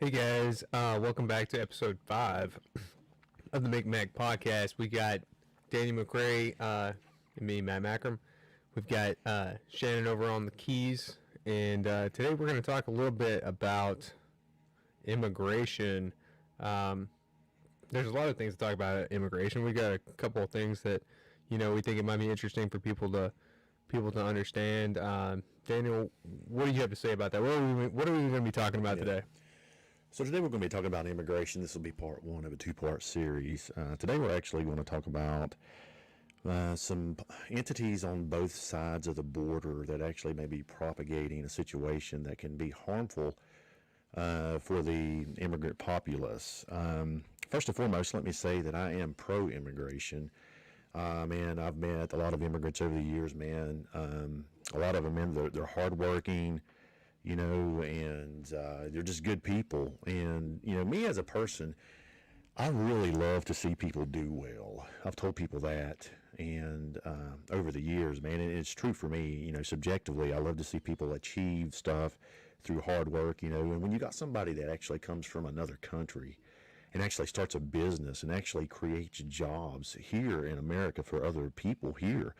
Hey guys, welcome back to episode 5 of the McMak podcast. We got Danny McRae and me, Matt Macram. We've got Shannon over on the keys, and today we're going to talk a little bit about immigration. There's a lot of things to talk about immigration. We got a couple of things that we think it might be interesting for people to understand. Daniel, what do you have to say about that? What are we going to be talking about today? So today we're going to be talking about immigration. This will be part one of a two-part series. Today we're actually going to talk about some entities on both sides of the border that actually may be propagating a situation that can be harmful for the immigrant populace. First and foremost, let me say that I am pro-immigration. Man, I've met a lot of immigrants over the years, man. A lot of them, man, they're hardworking, and they're just good people. And, me as a person, I really love to see people do well. I've told people that. And over the years, man, and it's true for me, subjectively, I love to see people achieve stuff through hard work, and when you got somebody that actually comes from another country and actually starts a business and actually creates jobs here in America for other people here,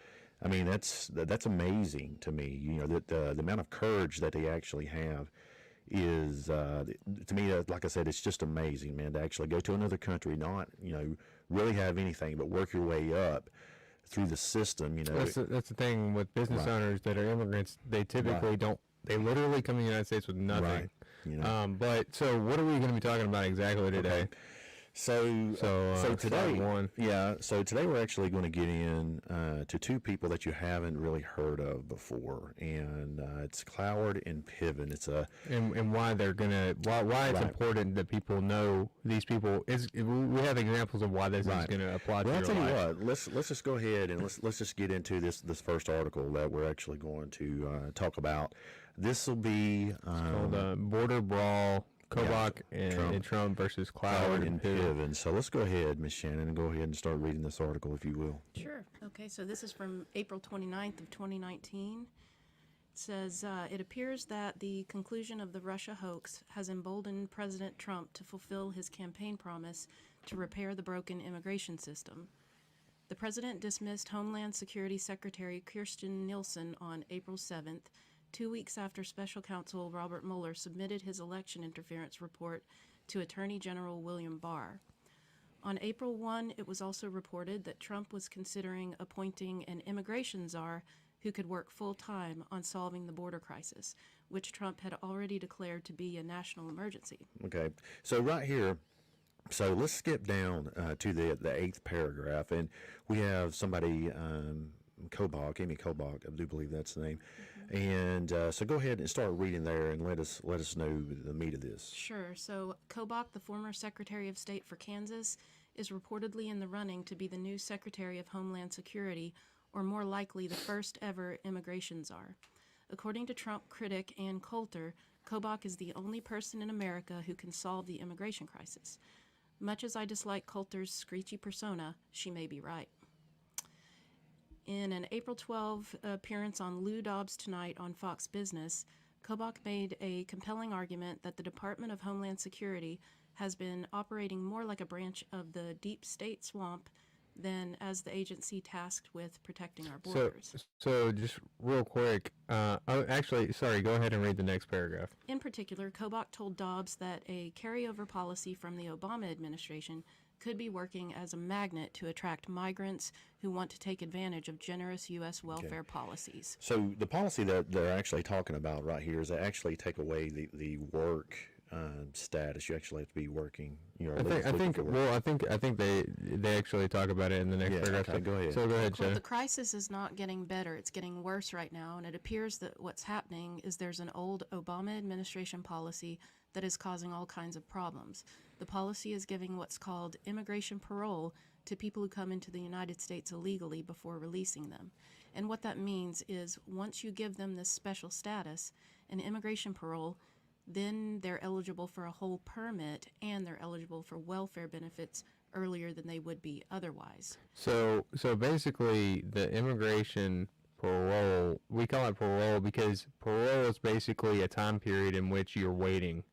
I mean, that's amazing to me. That the amount of courage that they actually have is, to me, like I said, it's just amazing, man, to actually go to another country, not, really have anything, but work your way up through the system, That's the thing with business owners that are immigrants. They typically don't. They literally come to the United States with nothing. Right. But so what are we going to be talking about exactly today? Okay. So today, so today we're actually going to get in to two people that you haven't really heard of before, and it's Cloward and Piven. It's and why they're gonna why it's important that people know these people. We have examples of why this is going to apply to your life. Well, I'll tell you what. Let's just go ahead and let's just get into this first article that we're actually going to talk about. This will be called Border Brawl. Kobach and Trump versus Cloward and Piven. So let's go ahead, Ms. Shannon, and go ahead and start reading this article, if you will. Sure. Okay, so this is from April 29th of 2019. It says, it appears that the conclusion of the Russia hoax has emboldened President Trump to fulfill his campaign promise to repair the broken immigration system. The president dismissed Homeland Security Secretary Kirstjen Nielsen on April 7th, 2 weeks after Special Counsel Robert Mueller submitted his election interference report to Attorney General William Barr. On April 1, it was also reported that Trump was considering appointing an immigration czar who could work full-time on solving the border crisis, which Trump had already declared to be a national emergency. Okay, so right here, so let's skip down to the 8th paragraph, and we have somebody, Amy Kobach, I do believe that's the name. And so go ahead and start reading there and let us know the meat of this. Sure. So Kobach, the former Secretary of State for Kansas, is reportedly in the running to be the new Secretary of Homeland Security, or more likely the first ever immigration czar. According to Trump critic Ann Coulter, Kobach is the only person in America who can solve the immigration crisis. Much as I dislike Coulter's screechy persona, she may be right. In an April 12 appearance on Lou Dobbs Tonight on Fox Business, Kobach made a compelling argument that the Department of Homeland Security has been operating more like a branch of the deep state swamp than as the agency tasked with protecting our borders. So just real quick, go ahead and read the next paragraph. In particular, Kobach told Dobbs that a carryover policy from the Obama administration could be working as a magnet to attract migrants who want to take advantage of generous U.S. welfare policies. So the policy that they're actually talking about right here is they actually take away the work status. You actually have to be working. I think they actually talk about it in the next paragraph. Okay, go ahead. So go ahead, Well, Jen. the crisis is not getting better. It's getting worse right now, and it appears that what's happening is there's an old Obama administration policy that is causing all kinds of problems. The policy is giving what's called immigration parole to people who come into the United States illegally before releasing them. And what that means is once you give them this special status, an immigration parole, then they're eligible for a whole permit and they're eligible for welfare benefits earlier than they would be otherwise. So basically the immigration parole, we call it parole because parole is basically a time period in which you're waiting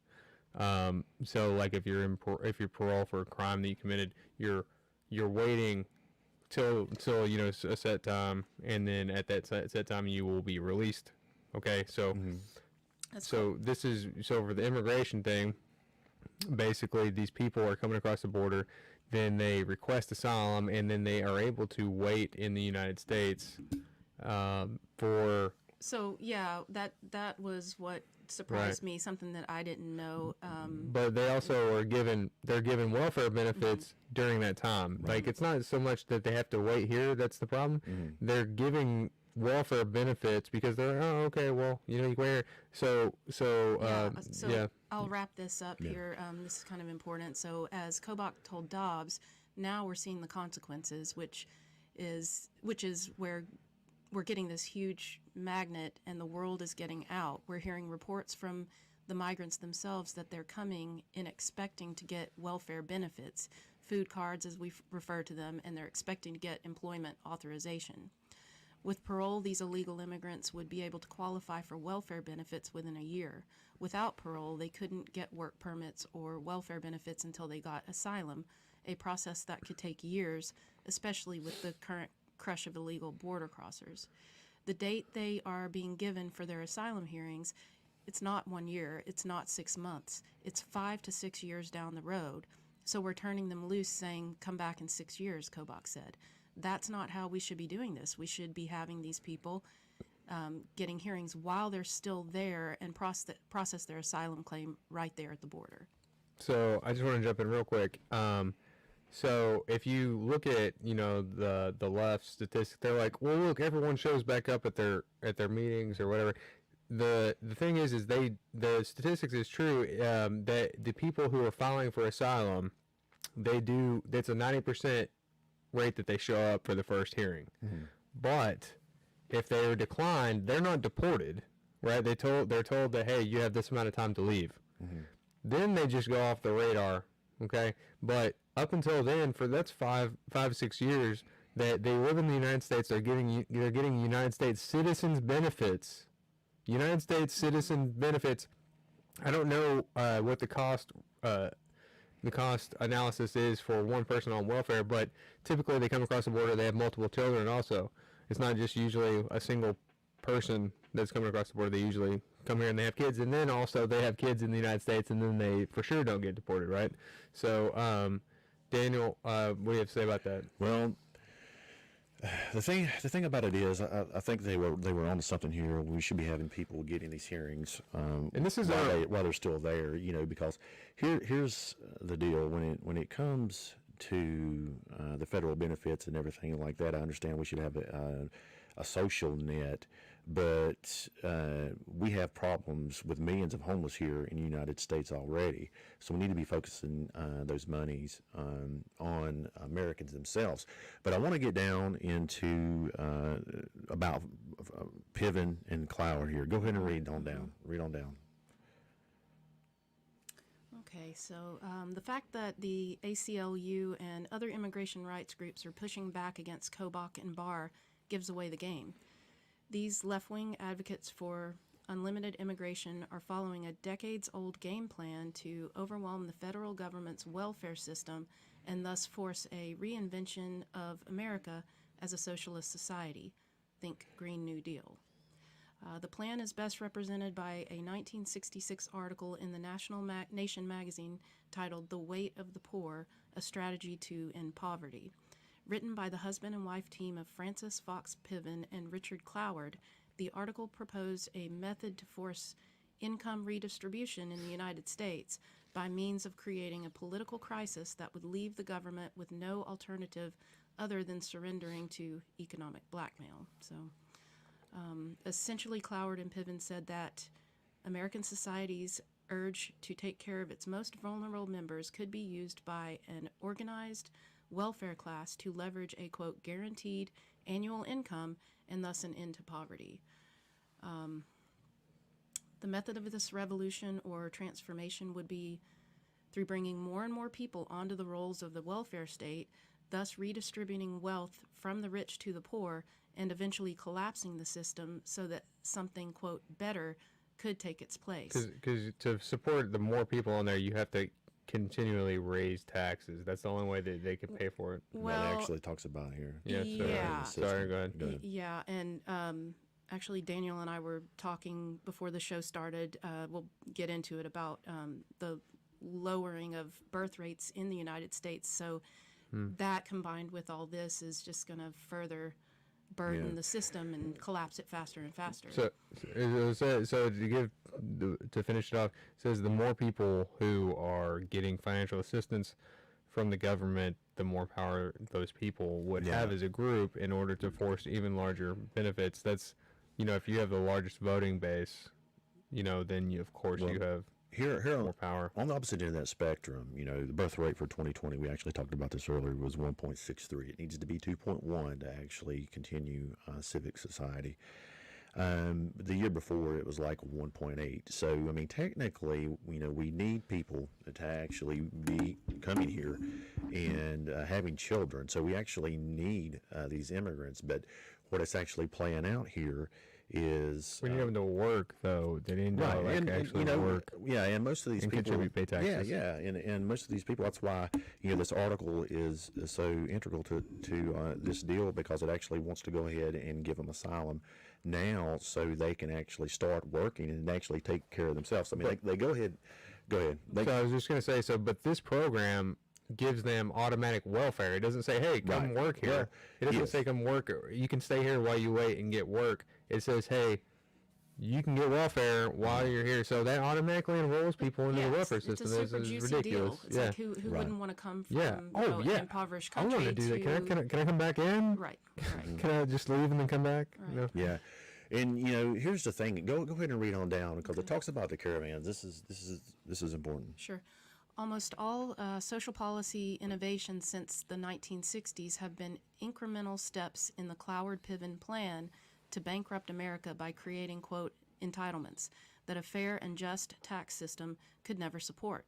So like if you're if you're parole for a crime that you committed, you're waiting till a set time, and then at that set time you will be released. Okay, so That's cool. this is for the immigration thing. Basically, these people are coming across the border, then they request asylum, and then they are able to wait in the United States for. So yeah, that was what surprised me, something that I didn't know. But they also are given welfare benefits during that time. Like it's not so much that they have to wait here. That's the problem. They're giving welfare benefits because they're okay, well, you wait here. So I'll wrap this up here. This is kind of important. So as Kobach told Dobbs, now we're seeing the consequences, which is where we're getting this huge magnet and the world is getting out. We're hearing reports from the migrants themselves that they're coming in expecting to get welfare benefits, food cards as we refer to them, and they're expecting to get employment authorization. With parole, these illegal immigrants would be able to qualify for welfare benefits within a year. Without parole, they couldn't get work permits or welfare benefits until they got asylum, a process that could take years, especially with the current crush of illegal border crossers. The date they are being given for their asylum hearings, it's not 1 year, it's not 6 months, it's 5 to 6 years down the road. So we're turning them loose saying, come back in 6 years, Kobach said. That's not how we should be doing this. We should be having these people getting hearings while they're still there and process their asylum claim right there at the border. So I just want to jump in real quick. So if you look at the left statistics, they're like, well, look, everyone shows back up at their meetings or whatever. The thing is the statistics is true that the people who are filing for asylum, that's a 90% rate that they show up for the first hearing. But if they are declined, they're not deported, right? They're told that, hey, you have this amount of time to leave. Then they just go off the radar, okay? But up until then, that's 5-6 years that they live in the United States, they're getting United States citizens benefits. United States citizen benefits. I don't know what the cost analysis is for one person on welfare, but typically they come across the border, they have multiple children also. It's not just usually a single person that's coming across the border. They usually come here and they have kids, and then also they have kids in the United States, and then they for sure don't get deported, right? So, Daniel, what do you have to say about that? Well, the thing about it is, I think they were onto something here. We should be having people getting these hearings, and this is while they're still there, because here's the deal. When it comes to the federal benefits and everything like that, I understand we should have a social net, but we have problems with millions of homeless here in the United States already. So we need to be focusing those monies on Americans themselves. But I want to get down into about Piven and Clower here. Go ahead and read on down. Okay, so the fact that the ACLU and other immigration rights groups are pushing back against Kobach and Barr gives away the game. These left-wing advocates for unlimited immigration are following a decades-old game plan to overwhelm the federal government's welfare system and thus force a reinvention of America as a socialist society. Think Green New Deal. The plan is best represented by a 1966 article in the Nation magazine titled The Weight of the Poor, A Strategy to End Poverty. Written by the husband and wife team of Francis Fox Piven and Richard Cloward, the article proposed a method to force income redistribution in the United States by means of creating a political crisis that would leave the government with no alternative other than surrendering to economic blackmail. So, essentially, Cloward and Piven said that American society's urge to take care of its most vulnerable members could be used by an organized welfare class to leverage a, quote, guaranteed annual income and thus an end to poverty. The method of this revolution or transformation would be through bringing more and more people onto the rolls of the welfare state, thus redistributing wealth from the rich to the poor and eventually collapsing the system so that something, quote, better could take its place. Because to support the more people on there, you have to continually raise taxes. That's the only way that they can pay for it. Well, that actually talks about here. Yeah. Sorry, go ahead. Yeah, and actually Daniel and I were talking before the show started. We'll get into it about the lowering of birth rates in the United States. So that combined with all this is just going to further burden the system and collapse it faster and faster. So to finish it off, it says the more people who are getting financial assistance from the government, the more power those people would have as a group in order to force even larger benefits. That's, if you have the largest voting base, then you have Here more power. On the opposite end of that spectrum, the birth rate for 2020, we actually talked about this earlier, was 1.63. It needs to be 2.1 to actually continue civic society. The year before, it was like 1.8. So, technically, we need people to actually be coming here and having children. So we actually need these immigrants. But what it's actually playing out here is when you have to work, though, they need to actually work. Yeah, and most of these people contribute, pay taxes. Yeah, and most of these people. That's why this article is so integral to this deal, because it actually wants to go ahead and give them asylum now, so they can actually start working and actually take care of themselves. They go ahead. Go ahead. So I was just going to say, but this program gives them automatic welfare. It doesn't say, hey, come work here. It doesn't say come work. You can stay here while you wait and get work. It says, hey, you can get welfare while you're here. So that automatically enrolls people into the welfare system. It's a super juicy ridiculous. Deal. It's like who wouldn't want to come from an impoverished country? I want to do that. Can I come back in? Right. Can I just leave and then come back? Right. Yeah. And here's the thing. Go ahead and read on down, because it talks about the caravans. This is important. Sure. Almost all social policy innovations since the 1960s have been incremental steps in the Cloward-Piven plan to bankrupt America by creating, quote, entitlements that a fair and just tax system could never support.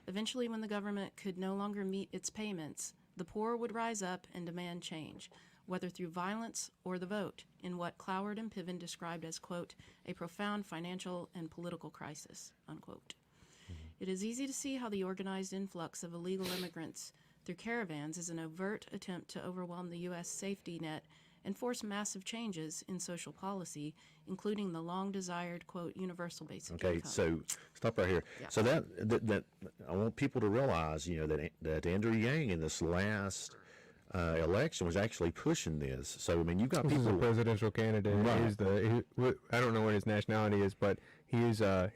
Eventually, when the government could no longer meet its payments, the poor would rise up and demand change, whether through violence or the vote, in what Cloward and Piven described as, quote, a profound financial and political crisis, unquote. It is easy to see how the organized influx of illegal immigrants through caravans is an overt attempt to overwhelm the U.S. safety net and force massive changes in social policy, including the long-desired, quote, universal basic income. Okay, so stop right here. Yeah. So that I want people to realize, that Andrew Yang in this last election was actually pushing this. So you've got This people. is a presidential candidate. Right. I don't know what his nationality is, but he's a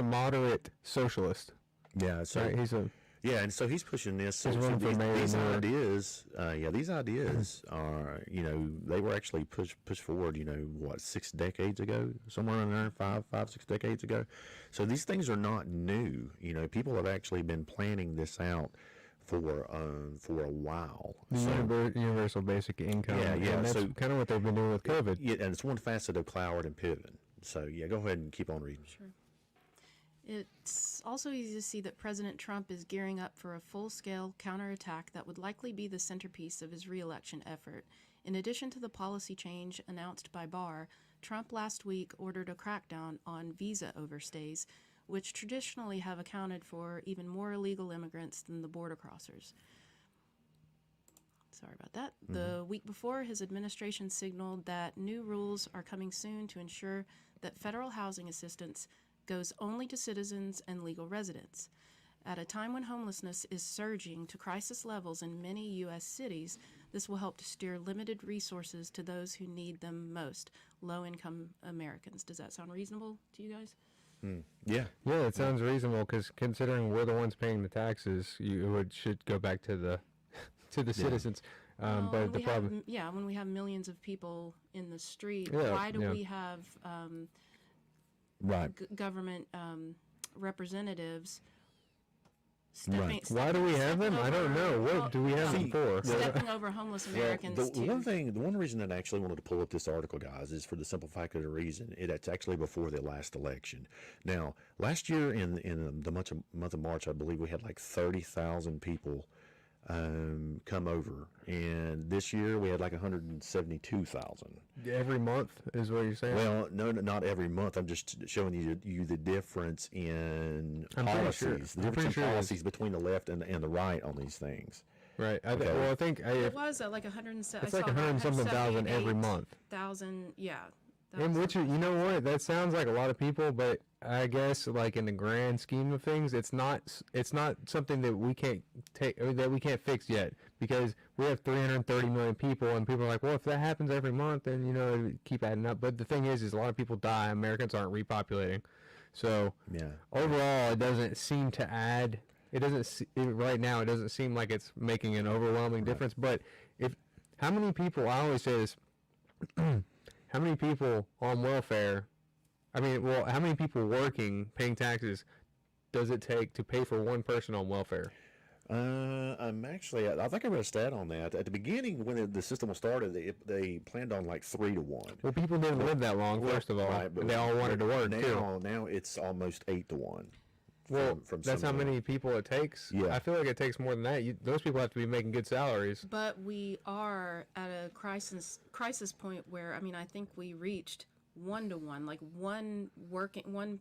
moderate socialist. Yeah. So Right? and so he's pushing this. So, He's running for mayor these now. ideas, these ideas are, they were actually pushed forward, 6 decades ago, somewhere in there, 6 decades ago. So these things are not new. People have actually been planning this out for a while. Universal basic income. Yeah. And that's So kind of what they've been doing with COVID. Yeah, and it's one facet of Cloward and Piven. So go ahead and keep on reading. Sure. It's also easy to see that President Trump is gearing up for a full-scale counterattack that would likely be the centerpiece of his re-election effort. In addition to the policy change announced by Barr, Trump last week ordered a crackdown on visa overstays, which traditionally have accounted for even more illegal immigrants than the border crossers. Sorry about that. Mm-hmm. The week before, his administration signaled that new rules are coming soon to ensure that federal housing assistance goes only to citizens and legal residents. At a time when homelessness is surging to crisis levels in many U.S. cities, this will help to steer limited resources to those who need them most, low-income Americans. Does that sound reasonable to you guys? Yeah. Yeah, it sounds reasonable, because considering we're the ones paying the taxes, should go back to the citizens. But the problem, when we have millions of people in the street, Yeah, why do yeah. we have Right. government representatives Right. why do we have them? I don't know. What do we have them for? stepping over homeless Americans The one reason that I actually wanted to pull up this article, guys, is for the simple fact of the reason it's actually before the last election. Now, last year in the month of March, I believe we had like 30,000 people come over, and this year we had like 172,000. Every month is what you're saying? Well, no, not every month. I'm just showing you the difference in policies, the difference in policies between the left and the right on these things. Right. Okay. I think It was like 107. it's like 100-something thousand every month. Yeah. And which, you know what? That sounds like a lot of people, but I guess like in the grand scheme of things, it's not something that we can't take or that we can't fix yet, because we have 330 million people, and people are like, well, if that happens every month, then it would keep adding up. But the thing is a lot of people die. Americans aren't repopulating, so overall, it doesn't seem to add. Right now. It doesn't seem like it's making an overwhelming difference. But how many people? I always say this. How many people on welfare, how many people working, paying taxes, does it take to pay for one person on welfare? I think I read a stat on that. At the beginning, when the system was started, they planned on like 3 to 1. Well, people didn't live that long, first of all. Right, but they all wanted to work, too. Now it's almost 8 to 1. Well, that's how many people it takes? Yeah. I feel like it takes more than that. Those people have to be making good salaries. But we are at a crisis point where, I think we reached 1 to 1, like one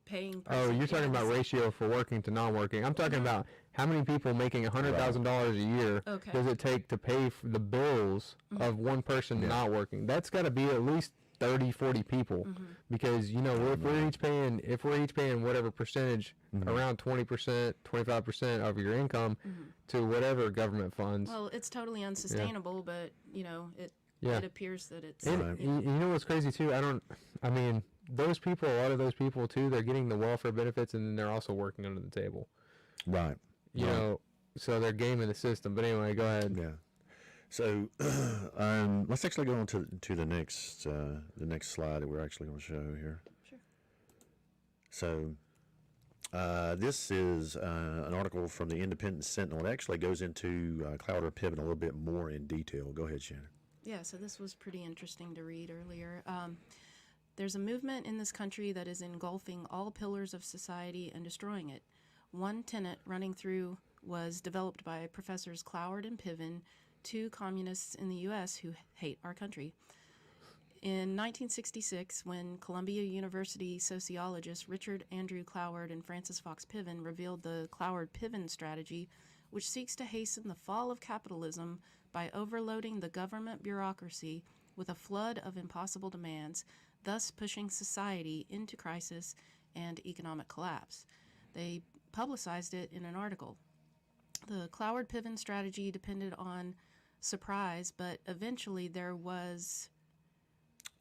paying person. Oh, you're talking about ratio for working to non-working. I'm talking about how many people making $100,000 a year does it take to pay for the bills of one person not working? That's got to be at least 30, 40 people, because if we're each paying whatever percentage, around 20%, 25% of your income to whatever government funds. Well, it's totally unsustainable, but it appears that it's. And you know what's crazy too? Those people, a lot of those people too, they're getting the welfare benefits, and then they're also working under the table. Right. You know, so they're gaming the system. But anyway, go ahead. Yeah. So let's actually go on to the next slide that we're actually going to show here. Sure. So this is an article from the Independent Sentinel. It actually goes into Clowder Piven a little bit more in detail. Go ahead, Shannon. Yeah, so this was pretty interesting to read earlier. There's a movement in this country that is engulfing all pillars of society and destroying it. One tenet running through was developed by Professors Cloward and Piven, 2 communists in the U.S. who hate our country. In 1966, when Columbia University sociologists Richard Andrew Cloward and Francis Fox Piven revealed the Cloward-Piven strategy, which seeks to hasten the fall of capitalism by overloading the government bureaucracy with a flood of impossible demands, thus pushing society into crisis and economic collapse. They publicized it in an article. The Cloward-Piven strategy depended on surprise, but eventually there was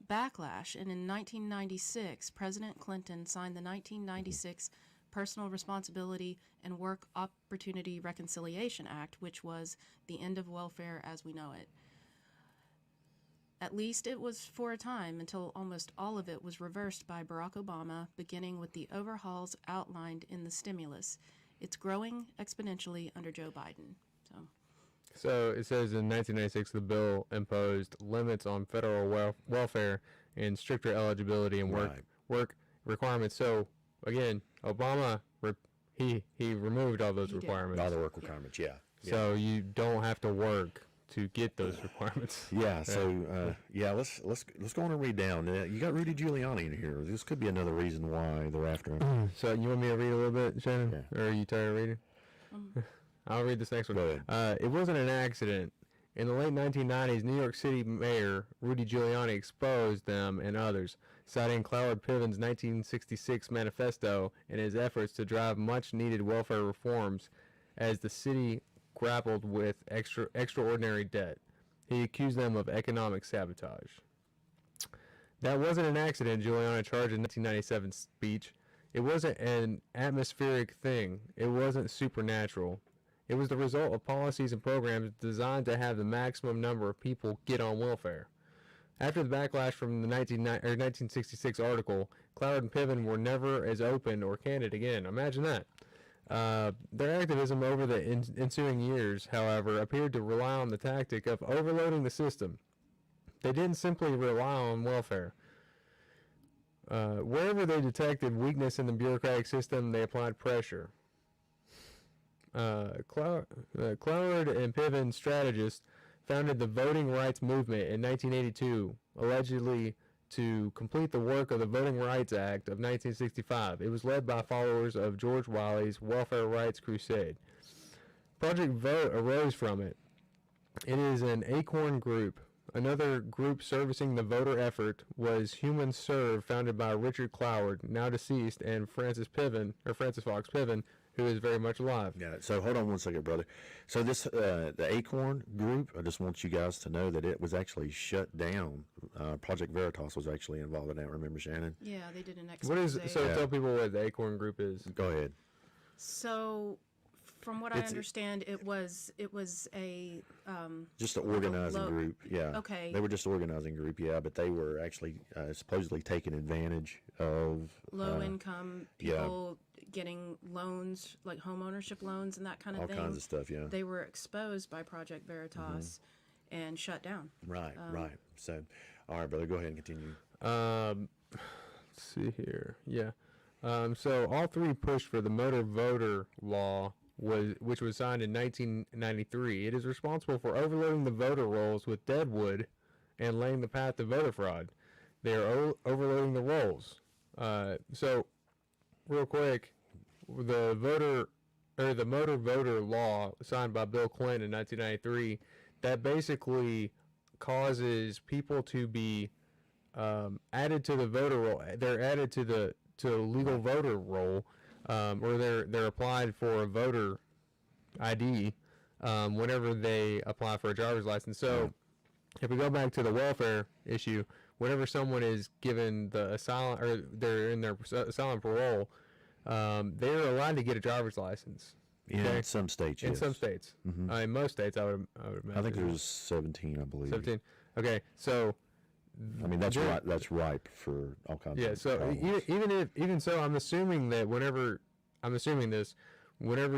backlash, and in 1996, President Clinton signed the 1996 Personal Responsibility and Work Opportunity Reconciliation Act, which was the end of welfare as we know it. At least it was for a time, until almost all of it was reversed by Barack Obama, beginning with the overhauls outlined in the stimulus. It's growing exponentially under Joe Biden. So it says in 1996 the bill imposed limits on federal welfare and stricter eligibility and work requirements. So again, Obama he removed all those requirements. All the work requirements, yeah. So you don't have to work to get those requirements. Yeah. So let's go on and read down. You got Rudy Giuliani in here. This could be another reason why they're after him. So you want me to read a little bit, Shannon? Yeah. Or are you tired of reading? I'll read this next one. It wasn't an accident. In the late 1990s, New York City Mayor Rudy Giuliani exposed them and others, citing Cloward Piven's 1966 manifesto and his efforts to drive much-needed welfare reforms as the city grappled with extraordinary debt. He accused them of economic sabotage. That wasn't an accident, Giuliani charged in 1997 speech. It wasn't an atmospheric thing. It wasn't supernatural. It was the result of policies and programs designed to have the maximum number of people get on welfare. After the backlash from the 1966 article, Cloward and Piven were never as open or candid again. Imagine that. Their activism over the ensuing years, however, appeared to rely on the tactic of overloading the system. They didn't simply rely on welfare. Wherever they detected weakness in the bureaucratic system, they applied pressure. Cloward and Piven, strategist, founded the Voting Rights Movement in 1982, allegedly to complete the work of the Voting Rights Act of 1965. It was led by followers of George Wiley's welfare rights crusade. Project Vote arose from it. It is an acorn group. Another group servicing the voter effort was Human Serve, founded by Richard Cloward, now deceased, and Francis Fox Piven, who is very much alive. Yeah, so hold on one second, brother. So this, the Acorn group, I just want you guys to know that it was actually shut down. Project Veritas was actually involved in that, remember, Shannon? Yeah, they did an What is, expose. so Yeah. tell people what the Acorn group is. Go ahead. So, from what I understand, it was a Just an organizing group, yeah. Okay. They were just an organizing group, yeah, but they were actually supposedly taking advantage of low income people getting loans, like home ownership loans and that kind of all thing. kinds of stuff, yeah. They were exposed by Project Veritas and shut down. Right, right. So, all right, brother, go ahead and continue. Let's see here. Yeah. So all three pushed for the motor voter law, which was signed in 1993. It is responsible for overloading the voter rolls with deadwood and laying the path to voter fraud. They are overloading the rolls. So, real quick, the motor voter law signed by Bill Clinton in 1993, that basically causes people to be added to the voter roll. They're added to the legal voter roll, or they're applied for a voter ID whenever they apply for a driver's license. So if we go back to the welfare issue, whenever someone is given the asylum, or they're in their asylum parole, they're allowed to get a driver's license. Yeah, in some states, In yes. some states. In most states, I would imagine. I think there's 17, I believe. 17. Okay, so I mean, that's right. That's ripe for all kinds of so problems. even so, I'm assuming that whenever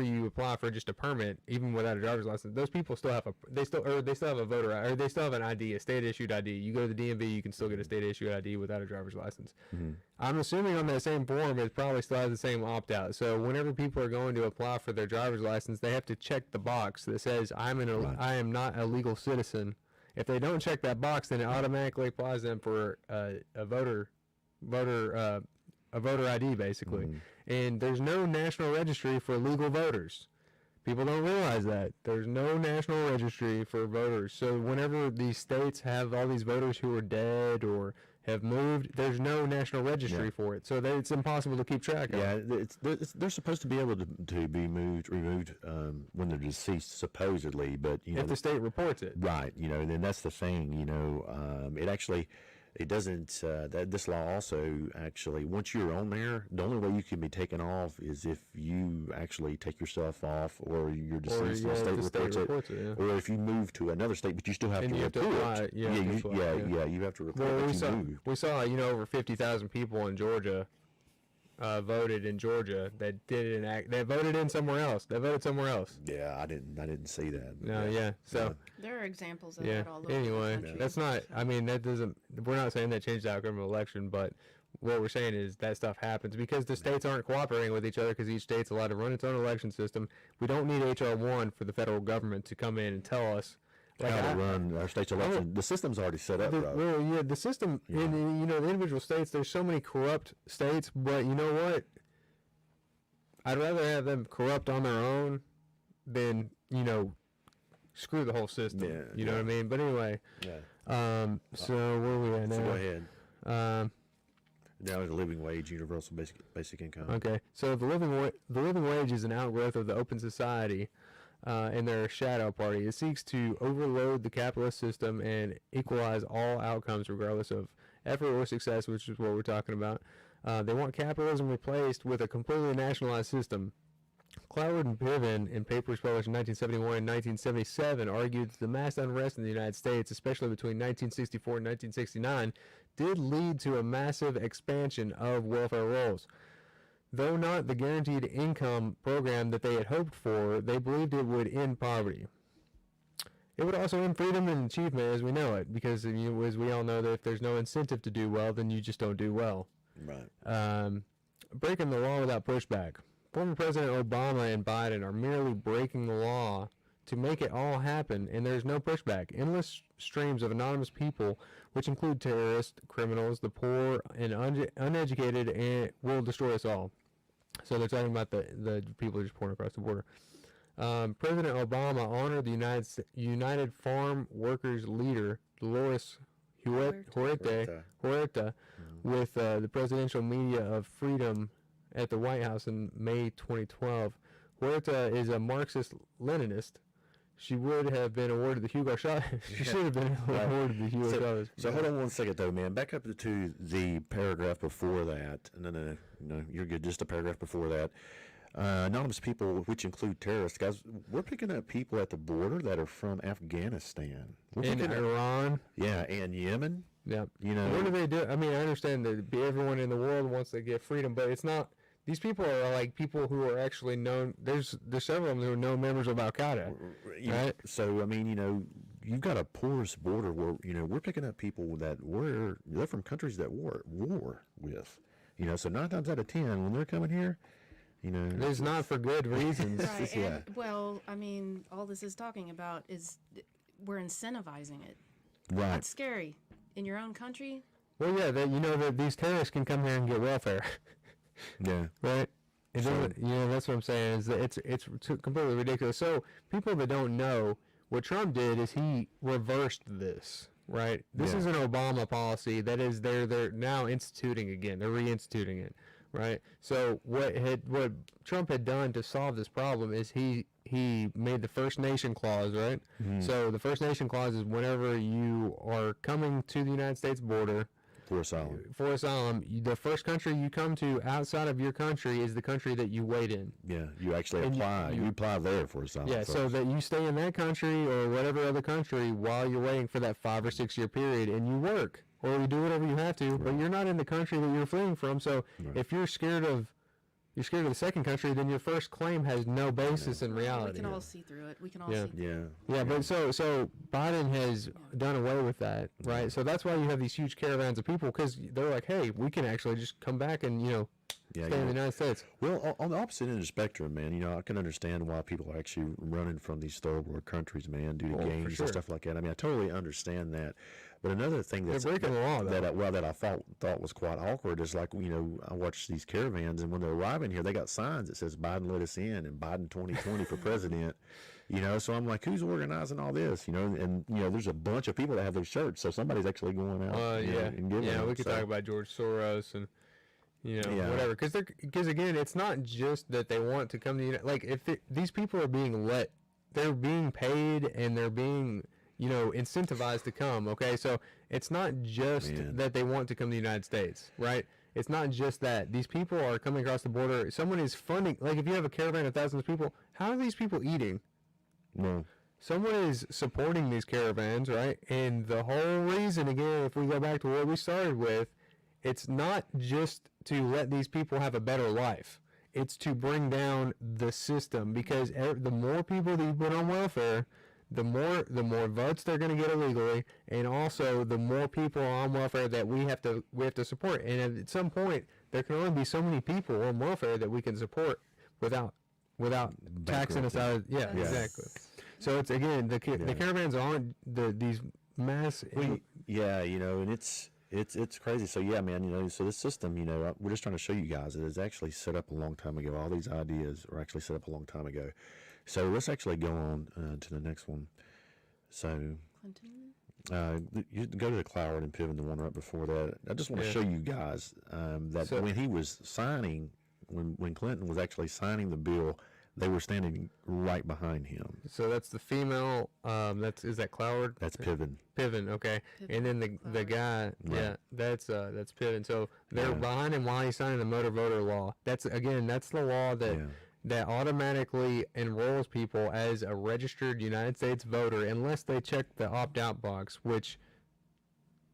you apply for just a permit, even without a driver's license, those people still have they still have a voter, or they still have an ID, a state issued ID. You go to the DMV, you can still get a state issued ID without a driver's license. I'm assuming on that same form, it probably still has the same opt out. So whenever people are going to apply for their driver's license, they have to check the box that says I am not a legal citizen. If they don't check that box, then it automatically applies them for a voter ID, basically. And there's no national registry for legal voters. People don't realize that. There's no national registry for voters. So whenever these states have all these voters who are dead or have moved, there's no national registry for it. So it's impossible to keep track of. Yeah, they're supposed to be able to be removed when they're deceased, supposedly. But if the state reports it. Right, then that's the thing, it doesn't, this law also actually, once you're on there, the only way you can be taken off is if you actually take yourself off, or you're deceased and the state reports it. Or if you move to another state, but you still have to report. You have to report that you moved. We saw, over 50,000 people in Georgia voted in Georgia that they voted in somewhere else. They voted somewhere else. Yeah, I didn't see that. No, so there are examples of that all over anyway, the country. that's not. I mean, that doesn't. We're not saying that changed the outcome of the election, but what we're saying is that stuff happens because the states aren't cooperating with each other because each state's allowed to run its own election system. We don't need HR 1 for the federal government to come in and tell us how to run our state's election. The system's already set up, bro. Well, the system in the individual states. There's so many corrupt states, but you know what? I'd rather have them corrupt on their own than screw the whole system. Yeah, you know what I mean? But anyway, so where are we at now? So go ahead. Now the living wage, universal basic income. Okay, so the living wage is an outgrowth of the open society. And their shadow party. It seeks to overload the capitalist system and equalize all outcomes regardless of effort or success, which is what we're talking about. They want capitalism replaced with a completely nationalized system. Cloward and Piven, in papers published in 1971 and 1977, argued that the mass unrest in the United States, especially between 1964 and 1969, did lead to a massive expansion of welfare rolls. Though not the guaranteed income program that they had hoped for, they believed it would end poverty. It would also end freedom and achievement as we know it, because as we all know that if there's no incentive to do well, then you just don't do well. Right. Breaking the law without pushback. Former President Obama and Biden are merely breaking the law to make it all happen, and there's no pushback. Endless streams of anonymous people, which include terrorists, criminals, the poor, and uneducated, and will destroy us all. So they're talking about the people just pouring across the border. President Obama honored the United Farm Workers leader, Dolores Huerta, with the Presidential Media of Freedom at the White House in May 2012. Huerta is a Marxist-Leninist. She would have been awarded the Hugo Chavez. She should have been awarded the Hugo Chavez. So hold on one second, though, man. Back up to the paragraph before that. No, you're good. Just a paragraph before that. Anonymous people, which include terrorists. Guys, we're picking up people at the border that are from Afghanistan. In Iran. Yeah, and Yemen. Yep. You know. What do they do? I mean, I understand that everyone in the world wants to get freedom, but it's not. These people are like people who are actually known. There's several of them who are known members of Al Qaeda, right? So I mean, you've got a porous border where we're picking up people that they're from countries that we're at war with. So 9 times out of 10, when they're coming here, it's not for good reasons. Right. And, well, I mean, all this is talking about is we're incentivizing it. Right. That's scary. In your own country. Well, yeah, that these terrorists can come here and get welfare. Yeah. Right. That's what I'm saying. Is that it's completely ridiculous. So people that don't know, what Trump did is he reversed this. Right. This is an Obama policy that is they're now instituting again. They're reinstituting it. Right. So what Trump had done to solve this problem is he made the First Nation clause, right? Mm-hmm. So the First Nation clause is whenever you are coming to the United States border for asylum, the first country you come to outside of your country is the country that you wait in. Yeah, you actually apply. You apply there for asylum. Yeah, first. So that you stay in that country or whatever other country while you're waiting for that 5 or 6 year period, and you work or you do whatever you have to, right. But you're not in the country that you're fleeing from. So if you're scared of the second country, then your first claim has no basis in reality. We can all see through it. We can all see through it. Yeah, but so Biden has done away with that, right? So that's why you have these huge caravans of people, because they're like, hey, we can actually just come back and, stay in the United States. Well, on the opposite end of the spectrum, man, I can understand why people are actually running from these third world countries, man, due to gangs and stuff like that. I mean, I totally understand that. But another thing that's breaking the law, that I thought was quite awkward is like, I watch these caravans, and when they're arriving here, they got signs that says Biden let us in and Biden 2020 for president. So I'm like, who's organizing all this? And there's a bunch of people that have those shirts, so somebody's actually going out. And giving them. We could talk about George Soros and whatever, because again, it's not just that they want to come to these people are being they're being paid and they're being incentivized to come. Okay, so it's not just that they want to come to the United States, right? It's not just that these people are coming across the border. Someone is funding. Like if you have a caravan of thousands of people, how are these people eating? No. Someone is supporting these caravans, right? And the whole reason, again, if we go back to what we started with, it's not just to let these people have a better life. It's to bring down the system, because the more people that you put on welfare, the more votes they're going to get illegally, and also the more people on welfare that we have to support. And at some point, there can only be so many people on welfare that we can support without taxing us out. Exactly. So it's again the caravans aren't these mass. And it's crazy. So yeah, man, so this system, we're just trying to show you guys that it's actually set up a long time ago. All these ideas were actually set up a long time ago. So let's actually go on to the next one. So you go to the Cloward and Piven, the one right before that. I just want to show you guys that when he was signing, when Clinton was actually signing the bill, they were standing right behind him. So that's the female. Is that Cloward? That's Piven. Piven, okay. Piven, and then the guy, that's Piven. So they're behind him while he's signing the motor voter law. That's the law that automatically enrolls people as a registered United States voter unless they check the opt-out box, which,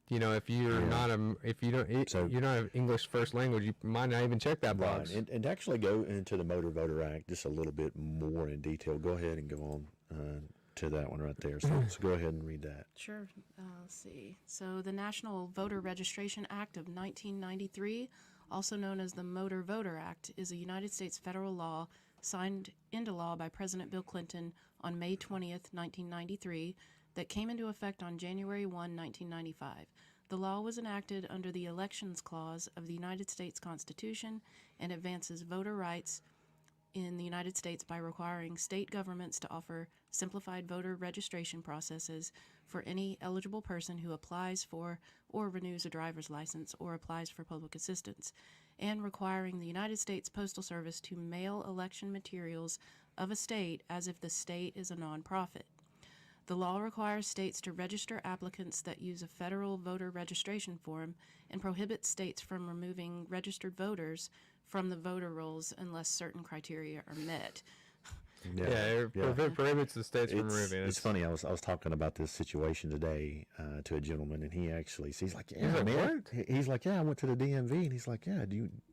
if you're not you're not an English first language, you might not even check that box. And to actually go into the Motor Voter Act just a little bit more in detail, go ahead and go on to that one right there. So go ahead and read that. Sure. Let's see. So the National Voter Registration Act of 1993 also known as the Motor Voter Act, is a United States federal law signed into law by President Bill Clinton on May 20th, 1993, that came into effect on January 1, 1995. The law was enacted under the Elections Clause of the United States Constitution and advances voter rights in the United States by requiring state governments to offer simplified voter registration processes for any eligible person who applies for or renews a driver's license or applies for public assistance, and requiring the United States Postal Service to mail election materials of a state as if the state is a nonprofit. The law requires states to register applicants that use a federal voter registration form and prohibits states from removing registered voters from the voter rolls unless certain criteria are met. It prohibits the states from removing it. It's funny. I was talking about this situation today to a gentleman, and he actually, he's like, yeah, He's like, man. what? He's like, yeah, I went to the DMV, and he's like, yeah,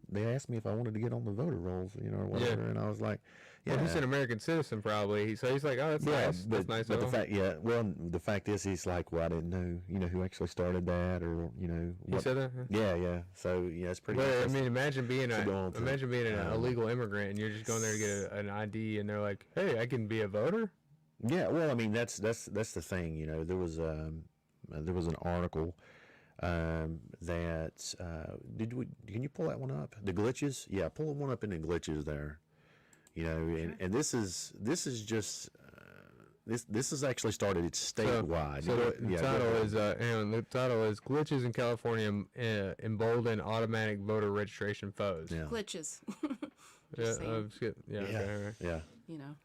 they asked me if I wanted to get on the voter rolls, or whatever, and I was like, yeah. Well, he's an American citizen, probably. So he's like, oh, that's nice. That's nice. But the fact is, he's like, well, I didn't know, who actually started that, or He said that? Yeah. So it's pretty. But I mean, imagine being an illegal immigrant, and you're just going there to get an ID, and they're like, hey, I can be a voter. Yeah. Well, I mean, that's the thing. There was an article that can you pull that one up? The glitches? Yeah, pull one up in the glitches there. And this is just this is actually started. It's statewide. So the title is "Glitches in California Embolden Automatic Voter Registration Foes." Yeah. Glitches. Yeah.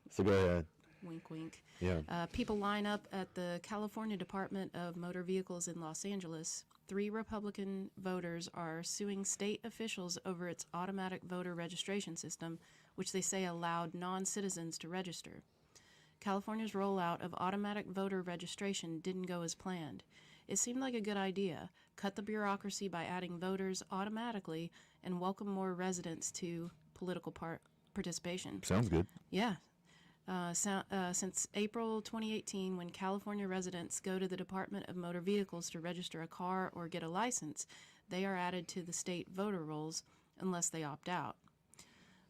So go ahead. Wink, wink. Yeah. People line up at the California Department of Motor Vehicles in Los Angeles. 3 Republican voters are suing state officials over its automatic voter registration system, which they say allowed non-citizens to register. California's rollout of automatic voter registration didn't go as planned. It seemed like a good idea. Cut the bureaucracy by adding voters automatically and welcome more residents to political participation. Sounds good. Yeah. Since April 2018, when California residents go to the Department of Motor Vehicles to register a car or get a license, they are added to the state voter rolls unless they opt out.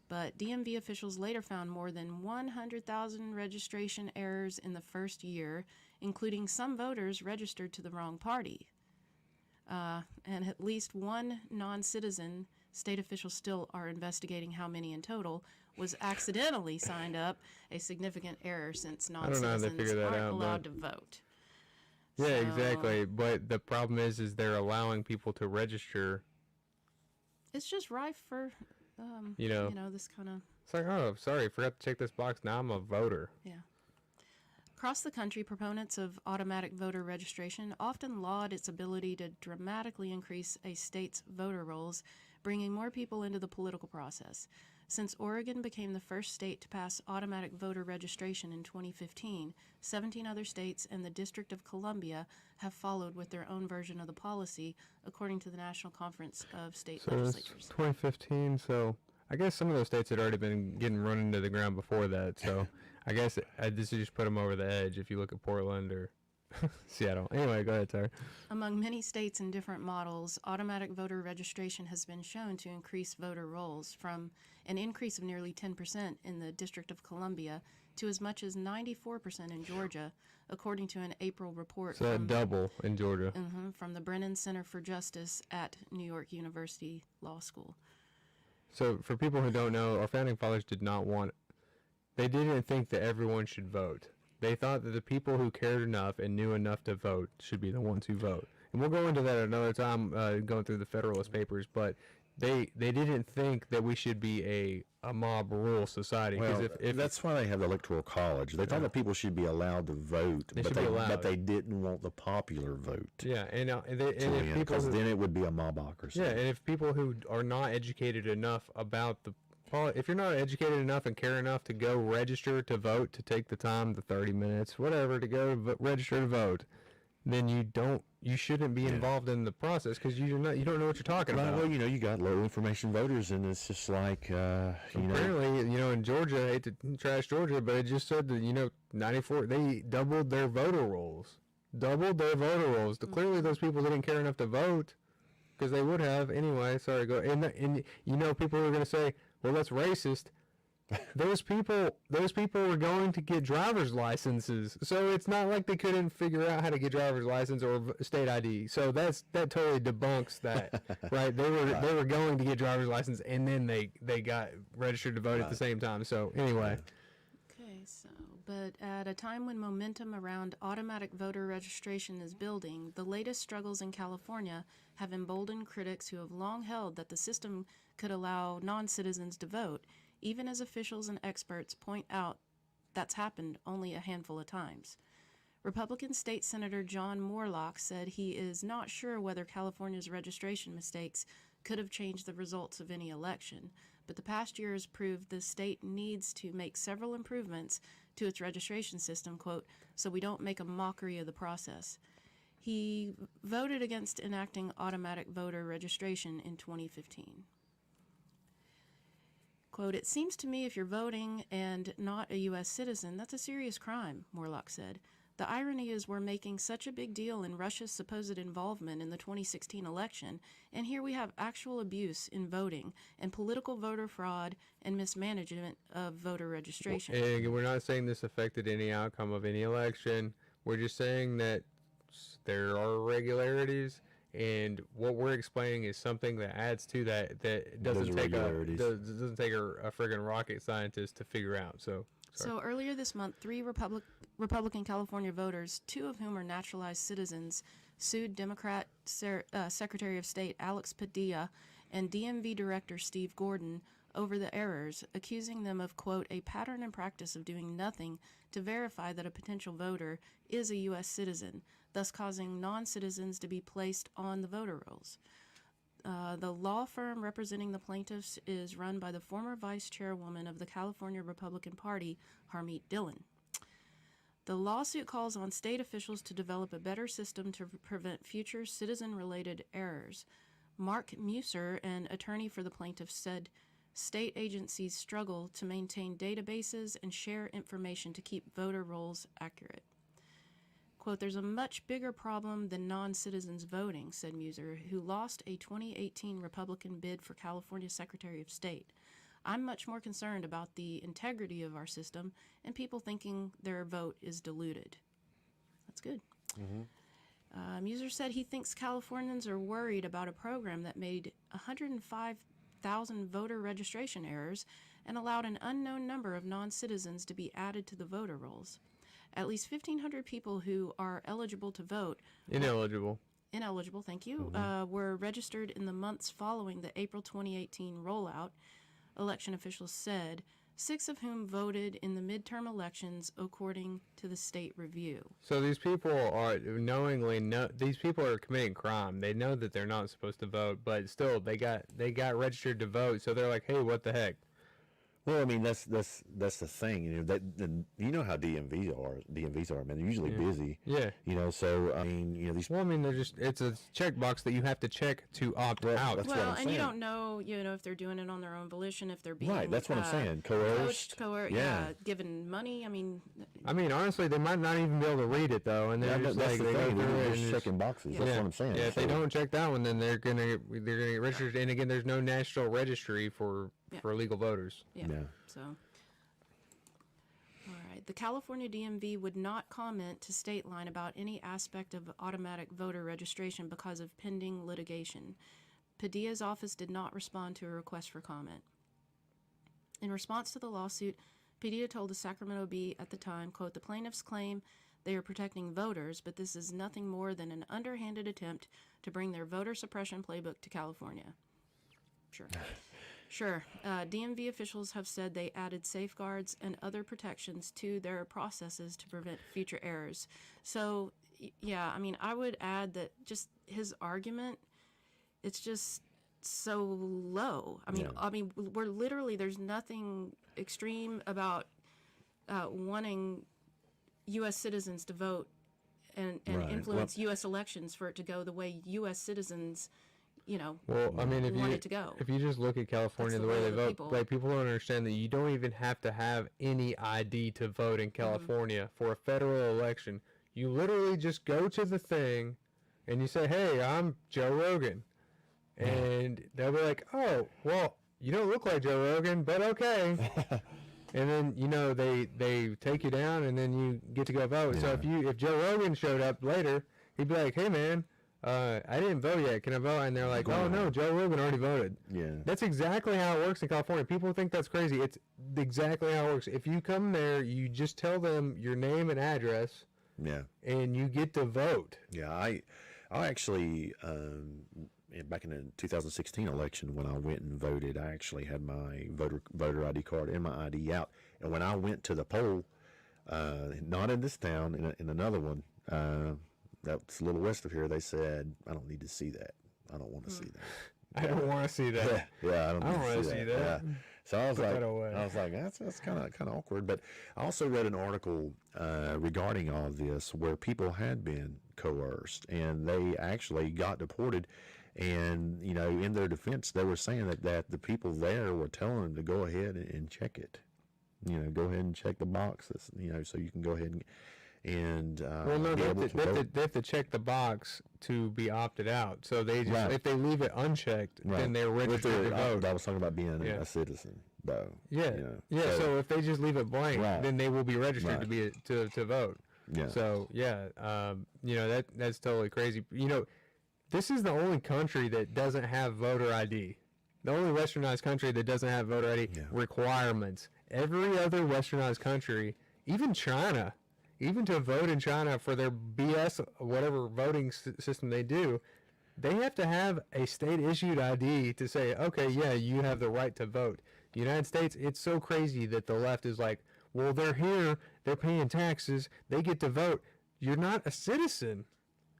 But DMV officials later found more than 100,000 registration errors in the first year, including some voters registered to the wrong party. And at least one non-citizen, state officials still are investigating how many in total, was accidentally signed up, a significant error since non-citizens aren't allowed to vote. Yeah, exactly. But the problem is they're allowing people to register. It's just rife for, this kind of... It's like, oh, sorry, forgot to check this box. Now I'm a voter. Yeah. Across the country, proponents of automatic voter registration often laud its ability to dramatically increase a state's voter rolls, bringing more people into the political process. Since Oregon became the first state to pass automatic voter registration in 2015, 17 other states and the District of Columbia have followed with their own version of the policy, according to the National Conference of State Legislatures. 2015, so I guess some of those states had already been getting run into the ground before that, so I guess this just put them over the edge if you look at Portland or Seattle. Anyway, go ahead, Tara. Among many states and different models, automatic voter registration has been shown to increase voter rolls from an increase of nearly 10% in the District of Columbia to as much as 94% in Georgia, according to an April report from double in Georgia. From the Brennan Center for Justice at New York University Law School. So for people who don't know, our founding fathers they didn't think that everyone should vote. They thought that the people who cared enough and knew enough to vote should be the ones who vote. And we'll go into that another time going through the Federalist Papers, but they didn't think that we should be a mob rule society. Well, if that's why they have the Electoral College. They thought that people should be allowed to vote, but they didn't want the popular vote. Yeah, because then it would be a mobocracy. Yeah, and if people who are not educated enough about if you're not educated enough and care enough to go register to vote, to take the time, the 30 minutes, whatever, to go register to vote, then you shouldn't be involved in the process because you don't know what you're talking about. Well, you got low information voters, and it's just like apparently, in Georgia, I hate to trash Georgia, but it just said that 94 they doubled their voter rolls. Clearly, those people didn't care enough to vote. because they would have anyway. Sorry, go. And you know, people are going to say, well, that's racist. Those people were going to get driver's licenses, so it's not like they couldn't figure out how to get driver's license or state ID. So that totally debunks that, right? They were going to get driver's license, and then they got registered to vote at the same time. So anyway. Okay, but at a time when momentum around automatic voter registration is building, the latest struggles in California have emboldened critics who have long held that the system could allow non-citizens to vote, even as officials and experts point out that's happened only a handful of times. Republican State Senator John Moorlach said he is not sure whether California's registration mistakes could have changed the results of any election, but the past year has proved the state needs to make several improvements to its registration system, quote, so we don't make a mockery of the process. He voted against enacting automatic voter registration in 2015. Quote, it seems to me if you're voting and not a U.S. citizen, that's a serious crime, Moorlach said. The irony is we're making such a big deal in Russia's supposed involvement in the 2016 election, and here we have actual abuse in voting and political voter fraud and mismanagement of voter registration. And we're not saying this affected any outcome of any election. We're just saying that there are irregularities. And what we're explaining is something that adds to that doesn't take a friggin' rocket scientist to figure out. So earlier this month, 3 Republican California voters, 2 of whom are naturalized citizens, sued Democrat Secretary of State Alex Padilla and DMV Director Steve Gordon over the errors, accusing them of, quote, a pattern and practice of doing nothing to verify that a potential voter is a U.S. citizen, thus causing non-citizens to be placed on the voter rolls. The law firm representing the plaintiffs is run by the former vice chairwoman of the California Republican Party, Harmeet Dillon. The lawsuit calls on state officials to develop a better system to prevent future citizen-related errors. Mark Musser, an attorney for the plaintiffs, said state agencies struggle to maintain databases and share information to keep voter rolls accurate. Quote, there's a much bigger problem than non-citizens voting, said Musser, who lost a 2018 Republican bid for California Secretary of State. I'm much more concerned about the integrity of our system and people thinking their vote is diluted. That's good. Mm-hmm. Musser said he thinks Californians are worried about a program that made 105,000 voter registration errors and allowed an unknown number of non-citizens to be added to the voter rolls. At least 1,500 people who are eligible to vote. Ineligible, thank you, were registered in the months following the April 2018 rollout, election officials said, 6 of whom voted in the midterm elections, according to the state review. So these people are these people are committing crime. They know that they're not supposed to vote, but still they got registered to vote. So they're like, hey, what the heck? Well, I mean that's the thing, you know how DMVs are, man. They're usually busy. Yeah. So I mean, these. Well, I mean, it's a checkbox that you have to check to opt out. That's what I'm saying. You don't know, if they're doing it on their own volition, if they're being right. That's what I'm saying. Coerced. Given money. I mean, honestly, they might not even be able to read it though, and they're just that's the thing. They're just checking boxes. Yeah. That's what I'm saying. Yeah, if they don't check that one, then they're gonna get registered. And again, there's no national registry for legal voters. Yeah. So, all right. The California DMV would not comment to State Line about any aspect of automatic voter registration because of pending litigation. Padilla's office did not respond to a request for comment. In response to the lawsuit, Padilla told the Sacramento Bee at the time, quote, the plaintiffs claim they are protecting voters, but this is nothing more than an underhanded attempt to bring their voter suppression playbook to California. Sure. DMV officials have said they added safeguards and other protections to their processes to prevent future errors. So, yeah, I mean, I would add that just his argument, it's just so low. I mean, we're literally, there's nothing extreme about wanting U.S. citizens to vote and influence U.S. elections for it to go the way U.S. citizens well, I mean, if you just look at California, the way they vote, people don't understand that you don't even have to have any ID to vote in California for a federal election. You literally just go to the thing and you say, hey, I'm Joe Rogan. and they'll be like, "Oh, well, you don't look like Joe Rogan, but okay." And then they take you down, and then you get to go vote. So if Joe Rogan showed up later, he'd be like, "Hey man, I didn't vote yet. Can I vote?" And they're like, "Oh no, Joe Rogan already voted." Yeah. That's exactly how it works in California. People think that's crazy. It's exactly how it works. If you come there, you just tell them your name and address. Yeah. And you get to vote. Yeah. I actually back in the 2016 election, when I went and voted, I actually had my voter ID card and my ID out. And when I went to the poll, not in this town, in another one, that's a little west of here, they said, "I don't need to see that. I don't want to see that." I don't want to see that. Yeah, I don't want to see that. Yeah. So I was like, that's kind of awkward. But I also read an article regarding all this where people had been coerced and they actually got deported. And in their defense, they were saying that the people there were telling them to go ahead and check it. Go ahead and check the boxes. So you can go ahead and well, no, they have to check the box to be opted out. So they just if they leave it unchecked, then they're registered to vote. I was talking about being a citizen, though. Yeah, So if they just leave it blank, then they will be registered to be to vote. Yeah. So that's totally crazy. This is the only country that doesn't have voter ID. The only westernized country that doesn't have voter ID requirements. Every other westernized country, even China, even to vote in China for their BS, whatever voting system they do, they have to have a state-issued ID to say, okay, yeah, you have the right to vote. The United States, it's so crazy that the left is like, well, they're here, they're paying taxes, they get to vote. You're not a citizen.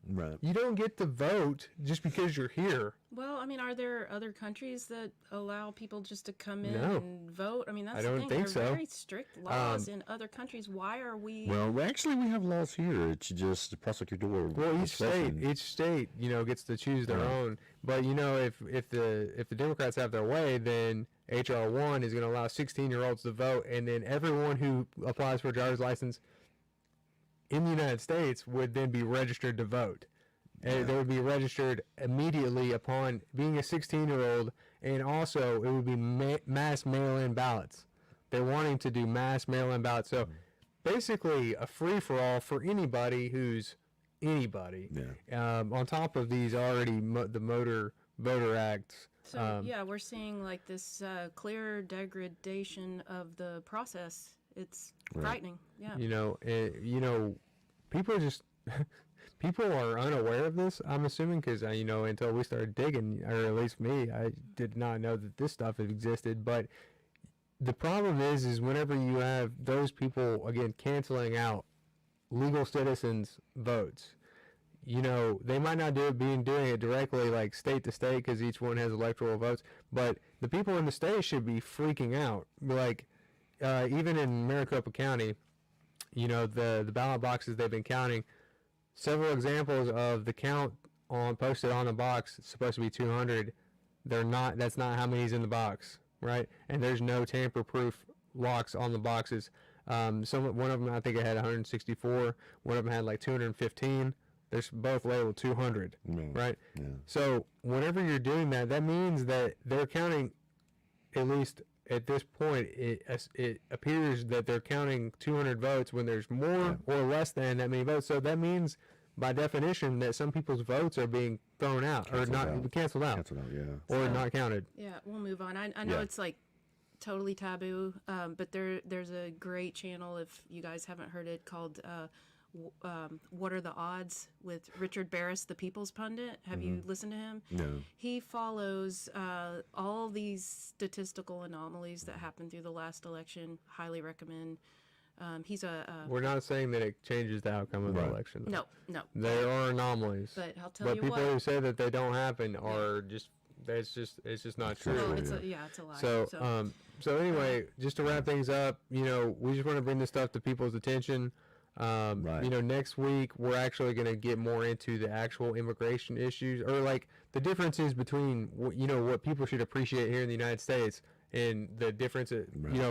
Right. You don't get to vote just because you're here. Well, I mean, are there other countries that allow people just to come in No. and vote? I mean, that's I the don't thing. think There are so. very strict laws in other countries. Why are we? Well, actually, we have laws here. It's just the prosecutorial. Well, each state, gets to choose their own. But if the Democrats have their way, then HR 1 is going to allow 16-year-olds to vote, and then everyone who applies for a driver's license in the United States would then be registered to vote. And they would be registered immediately upon being a 16-year-old, and also it would be mass mail-in ballots. They're wanting to do mass mail-in ballots. So basically a free-for-all for anybody who's anybody. Yeah. On top of these already the Motor Voter Acts. So we're seeing like this clear degradation of the process. It's frightening. Yeah. People are just people are unaware of this. I'm assuming because until we started digging, or at least me, I did not know that this stuff existed. But the problem is whenever you have those people again canceling out legal citizens' votes. They might not doing it directly like state to state because each one has electoral votes, but the people in the state should be freaking out. Like, even in Maricopa County, the ballot boxes they've been counting, several examples of the count posted on the box, it's supposed to be 200. That's not how many's in the box, right? And there's no tamper-proof locks on the boxes. One of them, I think it had 164. One of them had like 215. They're both labeled 200, right? Yeah. So whenever you're doing that, that means that they're counting, at least at this point, it appears that they're counting 200 votes when there's more or less than that many votes. So that means, by definition, that some people's votes are being thrown out canceled out, or not counted. Yeah, we'll move on. I know it's like totally taboo, but there's a great channel, if you guys haven't heard it, called What Are the Odds with Richard Barris, the People's Pundit. Have you listened to him? No. He follows all these statistical anomalies that happened through the last election. Highly recommend. He's We're not saying that it changes the outcome of the election. No. There are anomalies. But I'll tell you people what. who say that they don't happen are just it's just not true. Well, it's a lie. So anyway, just to wrap things up, we just want to bring this stuff to people's attention. Next week we're actually going to get more into the actual immigration issues, or like the differences between what people should appreciate here in the United States and the difference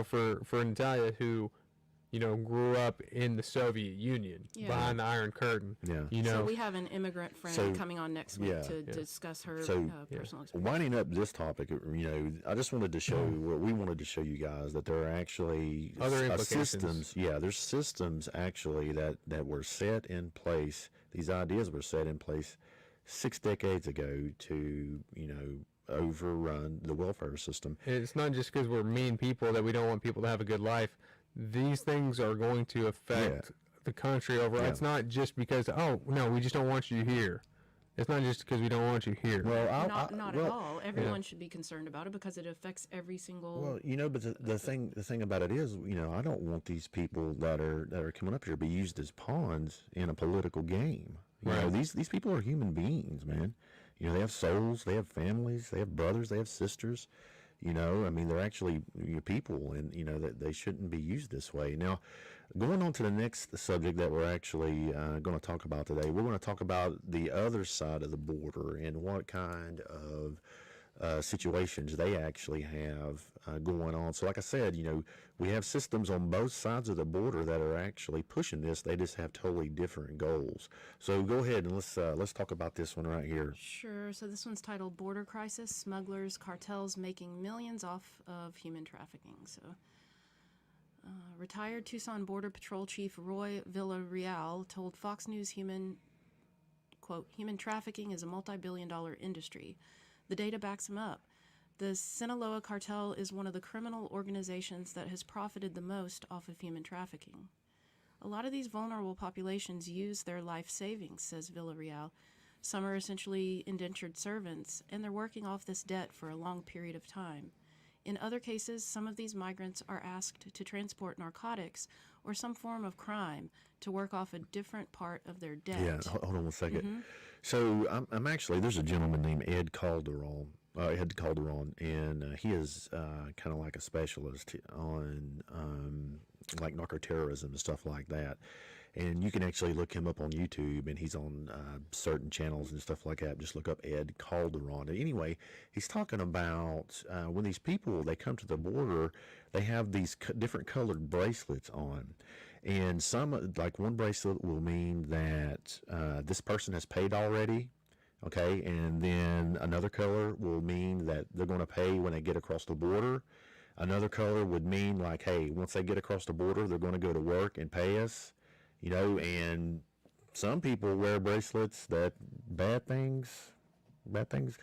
for Natalia, who grew up in the Soviet Union, Yeah. behind the Iron Curtain. Yeah. So we have an immigrant friend So- coming on next week yeah. to discuss her So- personal experience. Winding up this topic, I just wanted to show what we wanted to show you guys, that there are actually Other implications. systems. Yeah, there's systems actually that were set in place. These ideas were set in place 6 decades ago to overrun the welfare system. It's not just because we're mean people that we don't want people to have a good life. These things are going to affect the country overall. Yeah. It's not just because, we just don't want you here. It's not just because we don't want you here. Well, Not at all. Everyone should be concerned about it because it affects every single. Well, but the thing about it is, I don't want these people that are coming up here to be used as pawns in a political game. These people are human beings, man. They have souls, they have families, they have brothers, they have sisters. They're actually people, and that they shouldn't be used this way. Now, going on to the next subject that we're actually going to talk about today, we're going to talk about the other side of the border and what kind of situations they actually have going on. So like I said, we have systems on both sides of the border that are actually pushing this. They just have totally different goals. So go ahead and let's talk about this one right here. Sure. So this one's titled Border Crisis, Smugglers, Cartels Making Millions Off of Human Trafficking. So retired Tucson Border Patrol Chief Roy Villarreal told Fox News human trafficking is a multi-billion-dollar industry. The data backs him up. The Sinaloa cartel is one of the criminal organizations that has profited the most off of human trafficking. A lot of these vulnerable populations use their life savings, says Villarreal. Some are essentially indentured servants, and they're working off this debt for a long period of time. In other cases, some of these migrants are asked to transport narcotics or some form of crime to work off a different part of their debt. Yeah, hold on one second. So I'm actually, there's a gentleman named Ed Calderon, and he is kind of like a specialist on like narcoterrorism and stuff like that. And you can actually look him up on YouTube, and he's on certain channels and stuff like that. Just look up Ed Calderon. And anyway, he's talking about when these people, they come to the border, they have these different colored bracelets on. And some, like one bracelet will mean that this person has paid already, okay? And then another color will mean that they're going to pay when they get across the border. Another color would mean like, hey, once they get across the border, they're going to go to work and pay us. And some people wear bracelets that bad things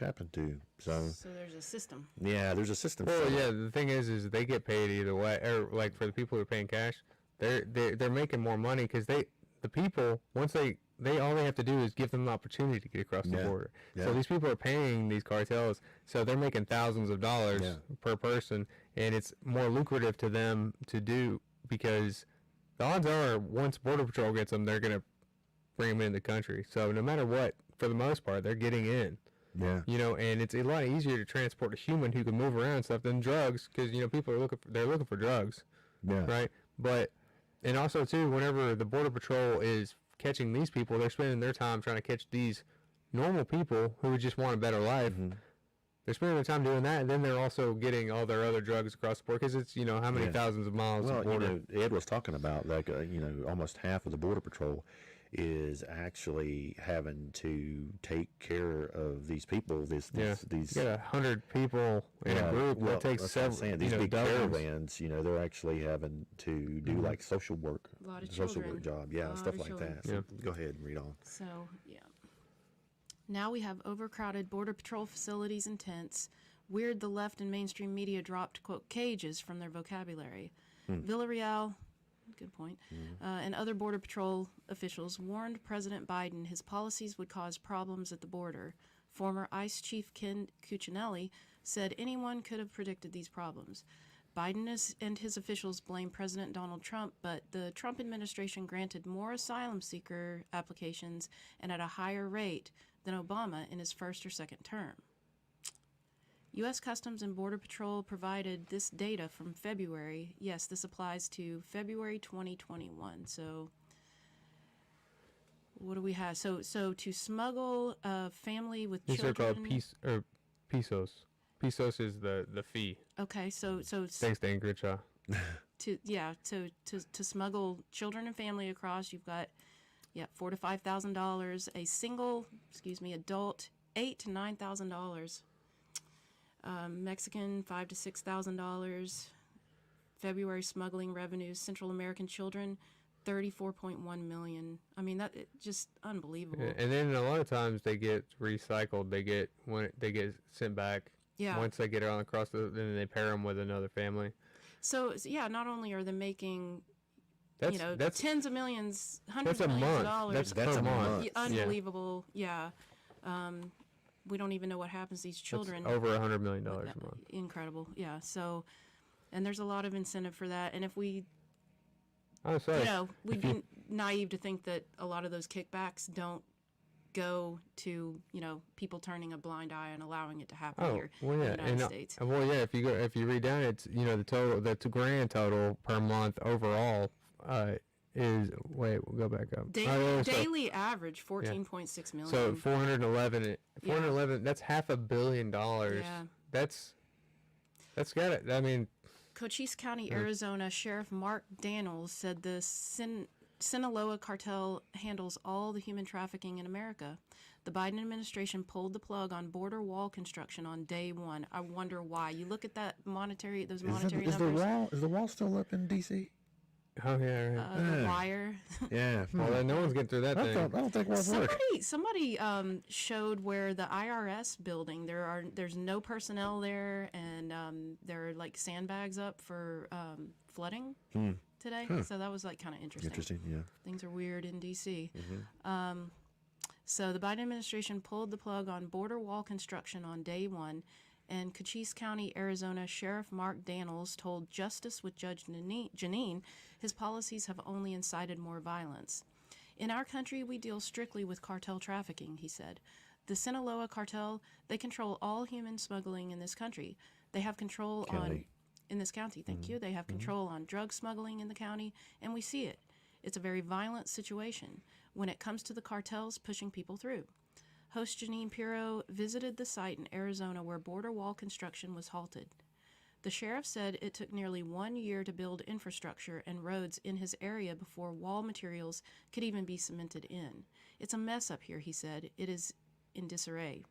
happen to. So there's a system. Yeah, there's a system. Well, yeah, the thing is they get paid either way. Or like for the people who are paying cash, they're making more money because the people, once they all they have to do is give them the opportunity to get across the border. Yeah. So these people are paying these cartels, so they're making thousands of dollars per person, and it's more lucrative to them to do because the odds are once Border Patrol gets them, they're going to bring them in the country. So no matter what, for the most part, they're getting in. Yeah. And it's a lot easier to transport a human who can move around and stuff than drugs because, people are looking for drugs. Yeah. Right? But, and also, too, whenever the Border Patrol is catching these people, they're spending their time trying to catch these normal people who just want a better life. Mm-hmm. They're spending their time doing that, and then they're also getting all their other drugs across the border because it's, how many thousands of miles of border. Ed was talking about like, almost half of the Border Patrol is actually having to take care of these people. These You got 100 people in a group. That takes that's what I'm several. saying. These big dozens. caravans, they're actually having to do like social work, A lot of social children. work job, A lot stuff of like children. that. So go ahead and read on. So, yeah. Now we have overcrowded Border Patrol facilities and tents. Weird the left and mainstream media dropped, quote, cages from their vocabulary. Villarreal, good point, and other Border Patrol officials warned President Biden his policies would cause problems at the border. Former ICE Chief Ken Cuccinelli said anyone could have predicted these problems. Biden and his officials blame President Donald Trump, but the Trump administration granted more asylum seeker applications and at a higher rate than Obama in his first or second term. U.S. Customs and Border Patrol provided this data from February. Yes, this applies to February 2021. So what do we have? So to smuggle a family with These children. are called pesos. Pesos is the fee. Okay, so Thanks, Dan Gritchaw. to smuggle children and family across, you've got $4,000 to $5,000. A single, adult, $8,000 to $9,000. Mexican, $5,000 to $6,000. February smuggling revenues, Central American children, 34.1 million. I mean, that just unbelievable. Yeah, and then a lot of times they get recycled. They get sent back. Yeah. Once they get it across, then they pair them with another family. So not only are they making, That's tens of millions, hundreds a of millions month. of dollars. That's a month. Unbelievable. Yeah. We don't even know what happens to these children. That's over $100 million a month. Incredible. Yeah. So, and there's a lot of incentive for that. And if we, we'd be naive to think that a lot of those kickbacks don't go to, people turning a blind eye and allowing it to happen here in the United States. If you read down, it's, the grand total per month overall is, we'll go back up. Daily average, 14.6 million. So 411, that's $500 million. Yeah. That's got it. I mean, Cochise County, Arizona Sheriff Mark Daniels said the Sinaloa cartel handles all the human trafficking in America. The Biden administration pulled the plug on border wall construction on day one. I wonder why. You look at those monetary numbers. Is the wall still up in D.C.? Oh yeah, right. The wire. Yeah. Well, no one's getting through that thing. I don't think we'll work. Somebody showed where the IRS building. There's no personnel there, and there are like sandbags up for flooding today. So that was like kind of interesting. Interesting, yeah. Things are weird in D.C. So the Biden administration pulled the plug on border wall construction on day one. And Cochise County, Arizona Sheriff Mark Daniels told Justice with Judge Janine his policies have only incited more violence. In our country, we deal strictly with cartel trafficking, he said. The Sinaloa cartel, they control all human smuggling in this country. They have control in this county, thank you. They have control on drug smuggling in the county, and we see it. It's a very violent situation when it comes to the cartels pushing people through. Host Janine Pirro visited the site in Arizona where border wall construction was halted. The sheriff said it took nearly 1 year to build infrastructure and roads in his area before wall materials could even be cemented in. It's a mess up here, he said. It is in disarray.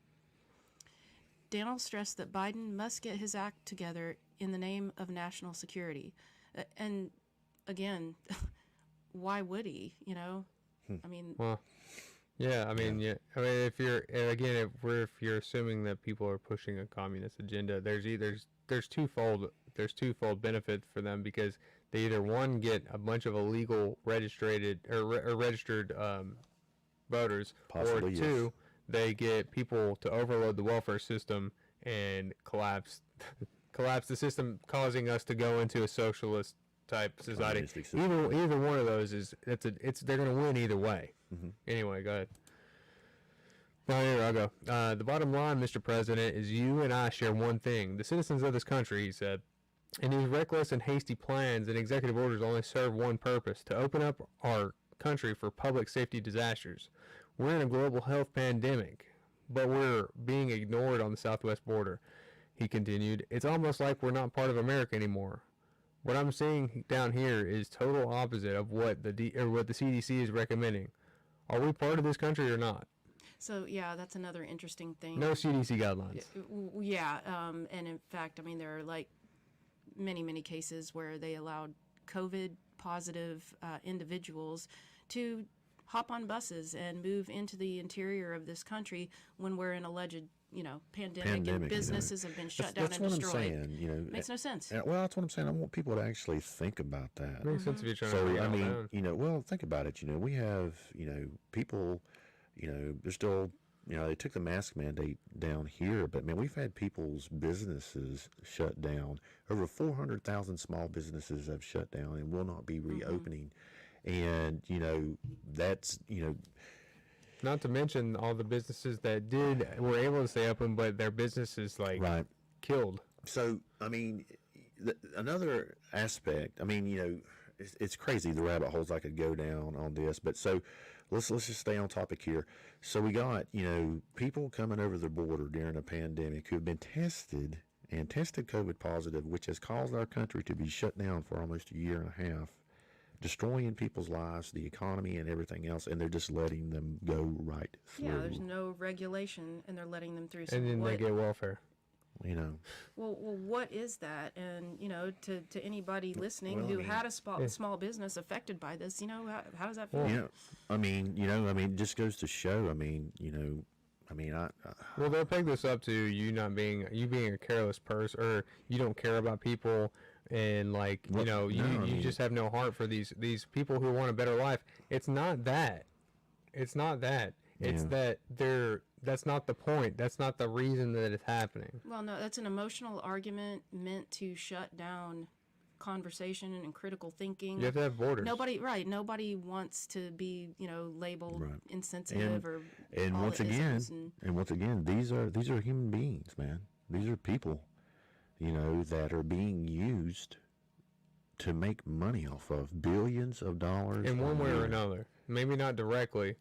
Daniels stressed that Biden must get his act together in the name of national security. And again, why would he, I mean... Well, yeah, I mean, if you're assuming that people are pushing a communist agenda, there's twofold benefit for them, because they either, one, get a bunch of illegal registered voters, Possibly, or two, they get people to overload the welfare system and collapse the system, causing us to go into a socialist type society. Either one of those they're going to win either way. Anyway, go ahead. Well, here I'll go. The bottom line, Mr. President, is you and I share one thing. The citizens of this country, he said, and these reckless and hasty plans and executive orders only serve one purpose: to open up our country for public safety disasters. We're in a global health pandemic, but we're being ignored on the southwest border. He continued, it's almost like we're not part of America anymore. What I'm seeing down here is total opposite of what the CDC is recommending. Are we part of this country or not? So, yeah, that's another interesting thing. No CDC guidelines. Yeah, and in fact, I mean, there are like many, many cases where they allowed COVID-positive individuals to hop on buses and move into the interior of this country when we're in alleged, pandemic and businesses have been shut down and destroyed. That's what I'm saying, Makes no sense. Well, that's what I'm saying. I want people to actually think about that. Makes sense if you're trying to So, bring I it mean, down. well, think about it. We have, people, they're still, they took the mask mandate down here, but man, we've had people's businesses shut down. Over 400,000 small businesses have shut down and will not be reopening. And, that's, Not to mention all the businesses that were able to stay open, but their businesses killed. So, I mean, another aspect, I mean, it's crazy the rabbit holes I could go down on this, but so let's just stay on topic here. So we got, people coming over the border during a pandemic who have been tested and tested COVID positive, which has caused our country to be shut down for almost a year and a half, destroying people's lives, the economy, and everything else, and they're just letting them go right through. Yeah, there's no regulation, and they're letting them through. So And then they get welfare. You know. Well, what is that? And to anybody listening Well, who I mean, had a small business affected by this, how does that feel? Yeah, I mean, it just goes to show. Well, they'll peg this up to you not being a careless person, or you don't care about people, and you just have no heart for these people who want a better life. It's not that. It's not that. It's that that's not the point. That's not the reason that it's happening. Well, no, that's an emotional argument meant to shut down conversation and critical thinking. You have to have borders. Nobody wants to be, labeled insensitive and all once the again, isms and once again, these are human beings, man. These are people, that are being used to make money off of billions of dollars in one way a or year. another. Maybe not directly,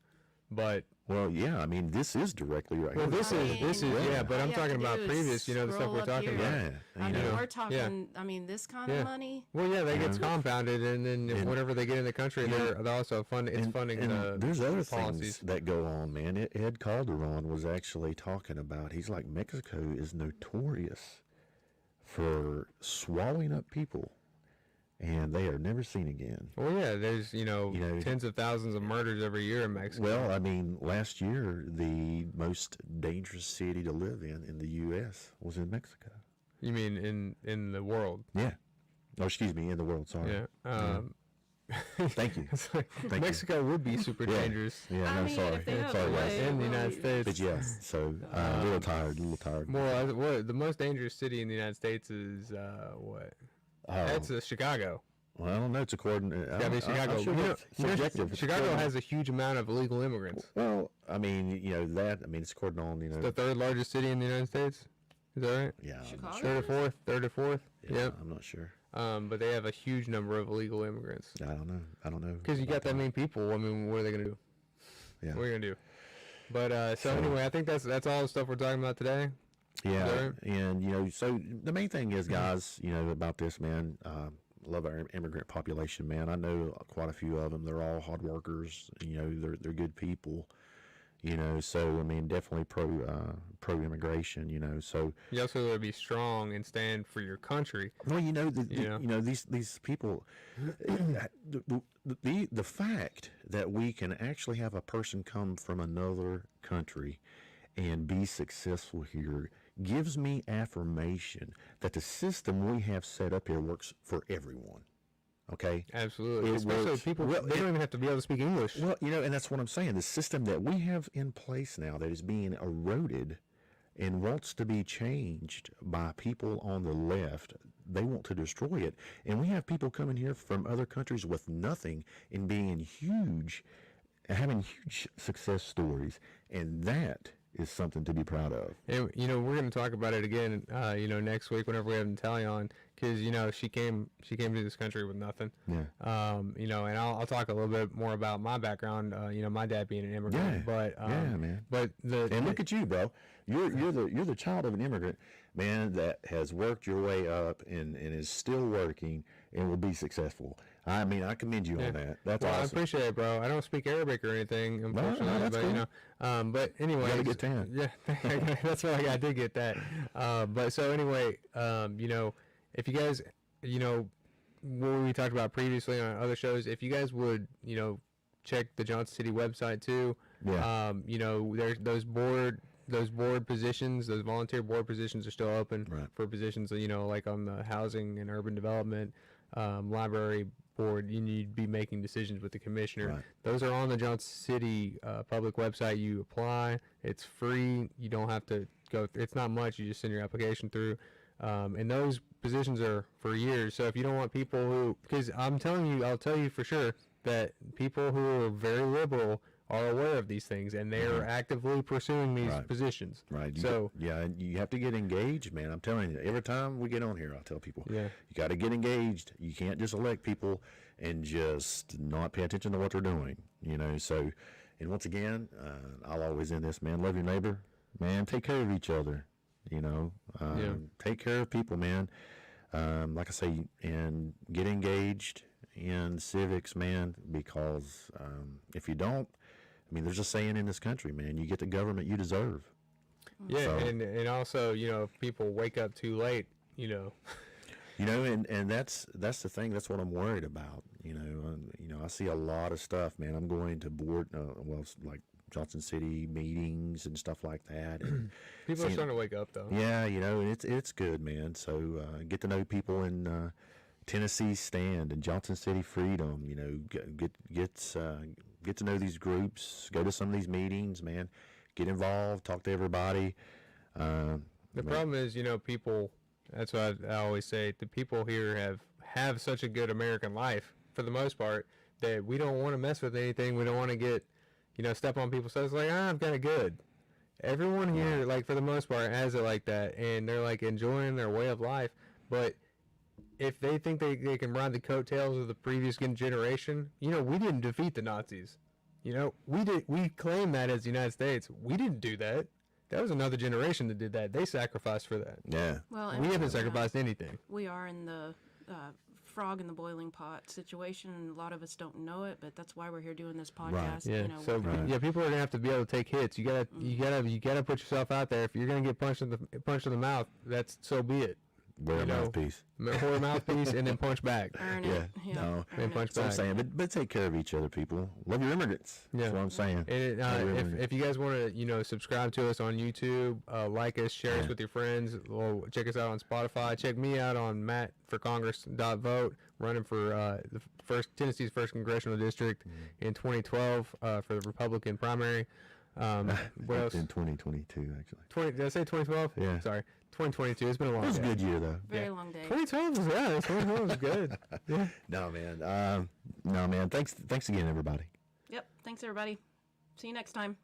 but Well, yeah, I mean, this is directly right. well, here. this is yeah. But I'm all you have talking to about do is previous, the stuff scroll we're up talking here. about. Yeah, I mean, you know. we're talking. This kind of money. Well, yeah, that gets Yeah. compounded, and then whenever they get in the country, they're also it's funding and the there's other policies. things that go on, man. Ed Calderon was actually talking about. He's like, Mexico is notorious for swallowing up people, and they are never seen again. Well, yeah, there's tens of thousands of murders every year in Mexico. Well, I mean, last year the most dangerous city to live in the U.S. was in Mexico. You mean in the world? Yeah. Oh, excuse me, in the world. Sorry. Yeah. Thank you. It's like Thank you. Mexico would be super Yeah. dangerous. Yeah. I No, mean, sorry. if they have Sorry, a guys. way- In the United States. But yes, so a little tired. Well, the most dangerous city in the United States is what? That's Chicago. Well, I don't know. It's according. Gotta be Chicago. I'm sure that's subjective. It's Chicago according- has a huge amount of illegal immigrants. Well, I mean, it's according on, The third largest city in the United States. Is that right? Yeah. I'm not Chicago? sure. Third or fourth. Yeah, Yep. I'm not sure. But they have a huge number of illegal immigrants. I don't know. Because you got that many people. I mean, what are they gonna do? Yeah. What are you gonna do? But so anyway, I think that's all the stuff we're talking about today. Yeah, Right. and so the main thing is, guys, about this, man. Love our immigrant population, man. I know quite a few of them. They're all hard workers. They're good people. So I mean, definitely pro immigration. So You also gotta be strong and stand for your country. well, these people, the fact that we can actually have a person come from another country and be successful here gives me affirmation that the system we have set up here works for everyone. Okay? Absolutely. It Especially works. people. Well, They don't even have to be able to speak English. Well, and that's what I'm saying. The system that we have in place now that is being eroded and wants to be changed by people on the left, they want to destroy it. And we have people coming here from other countries with nothing and being huge, having huge success stories. And that is something to be proud of. And we're going to talk about it again. Next week whenever we have Natalia on, because she came to this country with nothing. Yeah. And I'll talk a little bit more about my background. My dad being an immigrant. Yeah. But Yeah, man. But And look at you, bro. You're the child of an immigrant, man, that has worked your way up and is still working and will be successful. I mean, I commend you on that. That's well, I awesome. appreciate it, bro. I don't speak Arabic or anything, unfortunately. that's but cool. but anyway, You got a good tan. Yeah, that's right. I did get that. But so anyway, if you guys, what we talked about previously on other shows, if you guys would, check the Johnson City website too. Yeah. There's those board positions, those volunteer board positions are still open Right. for positions, like on the housing and urban development, library board. You need to be making decisions with the commissioner. Right. Those are on the Johnson City public website. You apply. It's free. You don't have to go. It's not much. You just send your application through. And those positions are for years. So if you don't want people who, because I'm telling you, I'll tell you for sure that people who are very liberal are aware of these things and they are actively pursuing these Right. positions. Right. So and you have to get engaged, man. I'm telling you, every time we get on here, I tell people, Yeah. you got to get engaged. You can't just elect people and just not pay attention to what they're doing. So, and once again, I'll always end this, man. Love your neighbor, man. Take care of each other. Take care of people, man. Like I say, and get engaged in civics, man, because if you don't, I mean, there's a saying in this country, man, you get the government you deserve. Yeah, So, and also, if people wake up too late, and that's the thing. That's what I'm worried about. I see a lot of stuff, man. I'm going to board, like Johnson City meetings and stuff like that. And people are starting to wake up, though. Yeah, and it's good, man. So get to know people in Tennessee Stand and Johnson City Freedom. Get to know these groups. Go to some of these meetings, man. Get involved. Talk to everybody. The problem is, people. That's what I always say. The people here have such a good American life for the most part that we don't want to mess with anything. We don't want to get, step on people's toes. Like, I've got it good. Everyone here, like, for the most part, has it like that, and they're, like, enjoying their way of life. But if they think they can ride the coattails of the previous generation, we didn't defeat the Nazis. We claim that as the United States. We didn't do that. That was another generation that did that. They sacrificed for that. Yeah. Well, we haven't sacrificed anything. We are in the frog in the boiling pot situation, and a lot of us don't know it, but that's why we're here doing this podcast. Right. Yeah. People are gonna have to be able to take hits. You gotta put yourself out there. If you're gonna get punched in the mouth, so be it. Wear a mouthpiece. Wear a mouthpiece and then punch back. Earn it. And punch That's what I'm saying. But take care of each other, people. Love your immigrants. That's what I'm saying. And if you guys want to, subscribe to us on YouTube, like us, share us with your friends, or check us out on Spotify. Check me out on mattforcongress.vote, running for Tennessee's first congressional district in 2012 for the Republican primary. What else? In 2022, actually. Did I say 2012? Yeah. Sorry. 2022. It's been a long day. It was a good year, though. Very long day. 2012 was good. Yeah. No, man. Thanks again, everybody. Yep. Thanks, everybody. See you next time.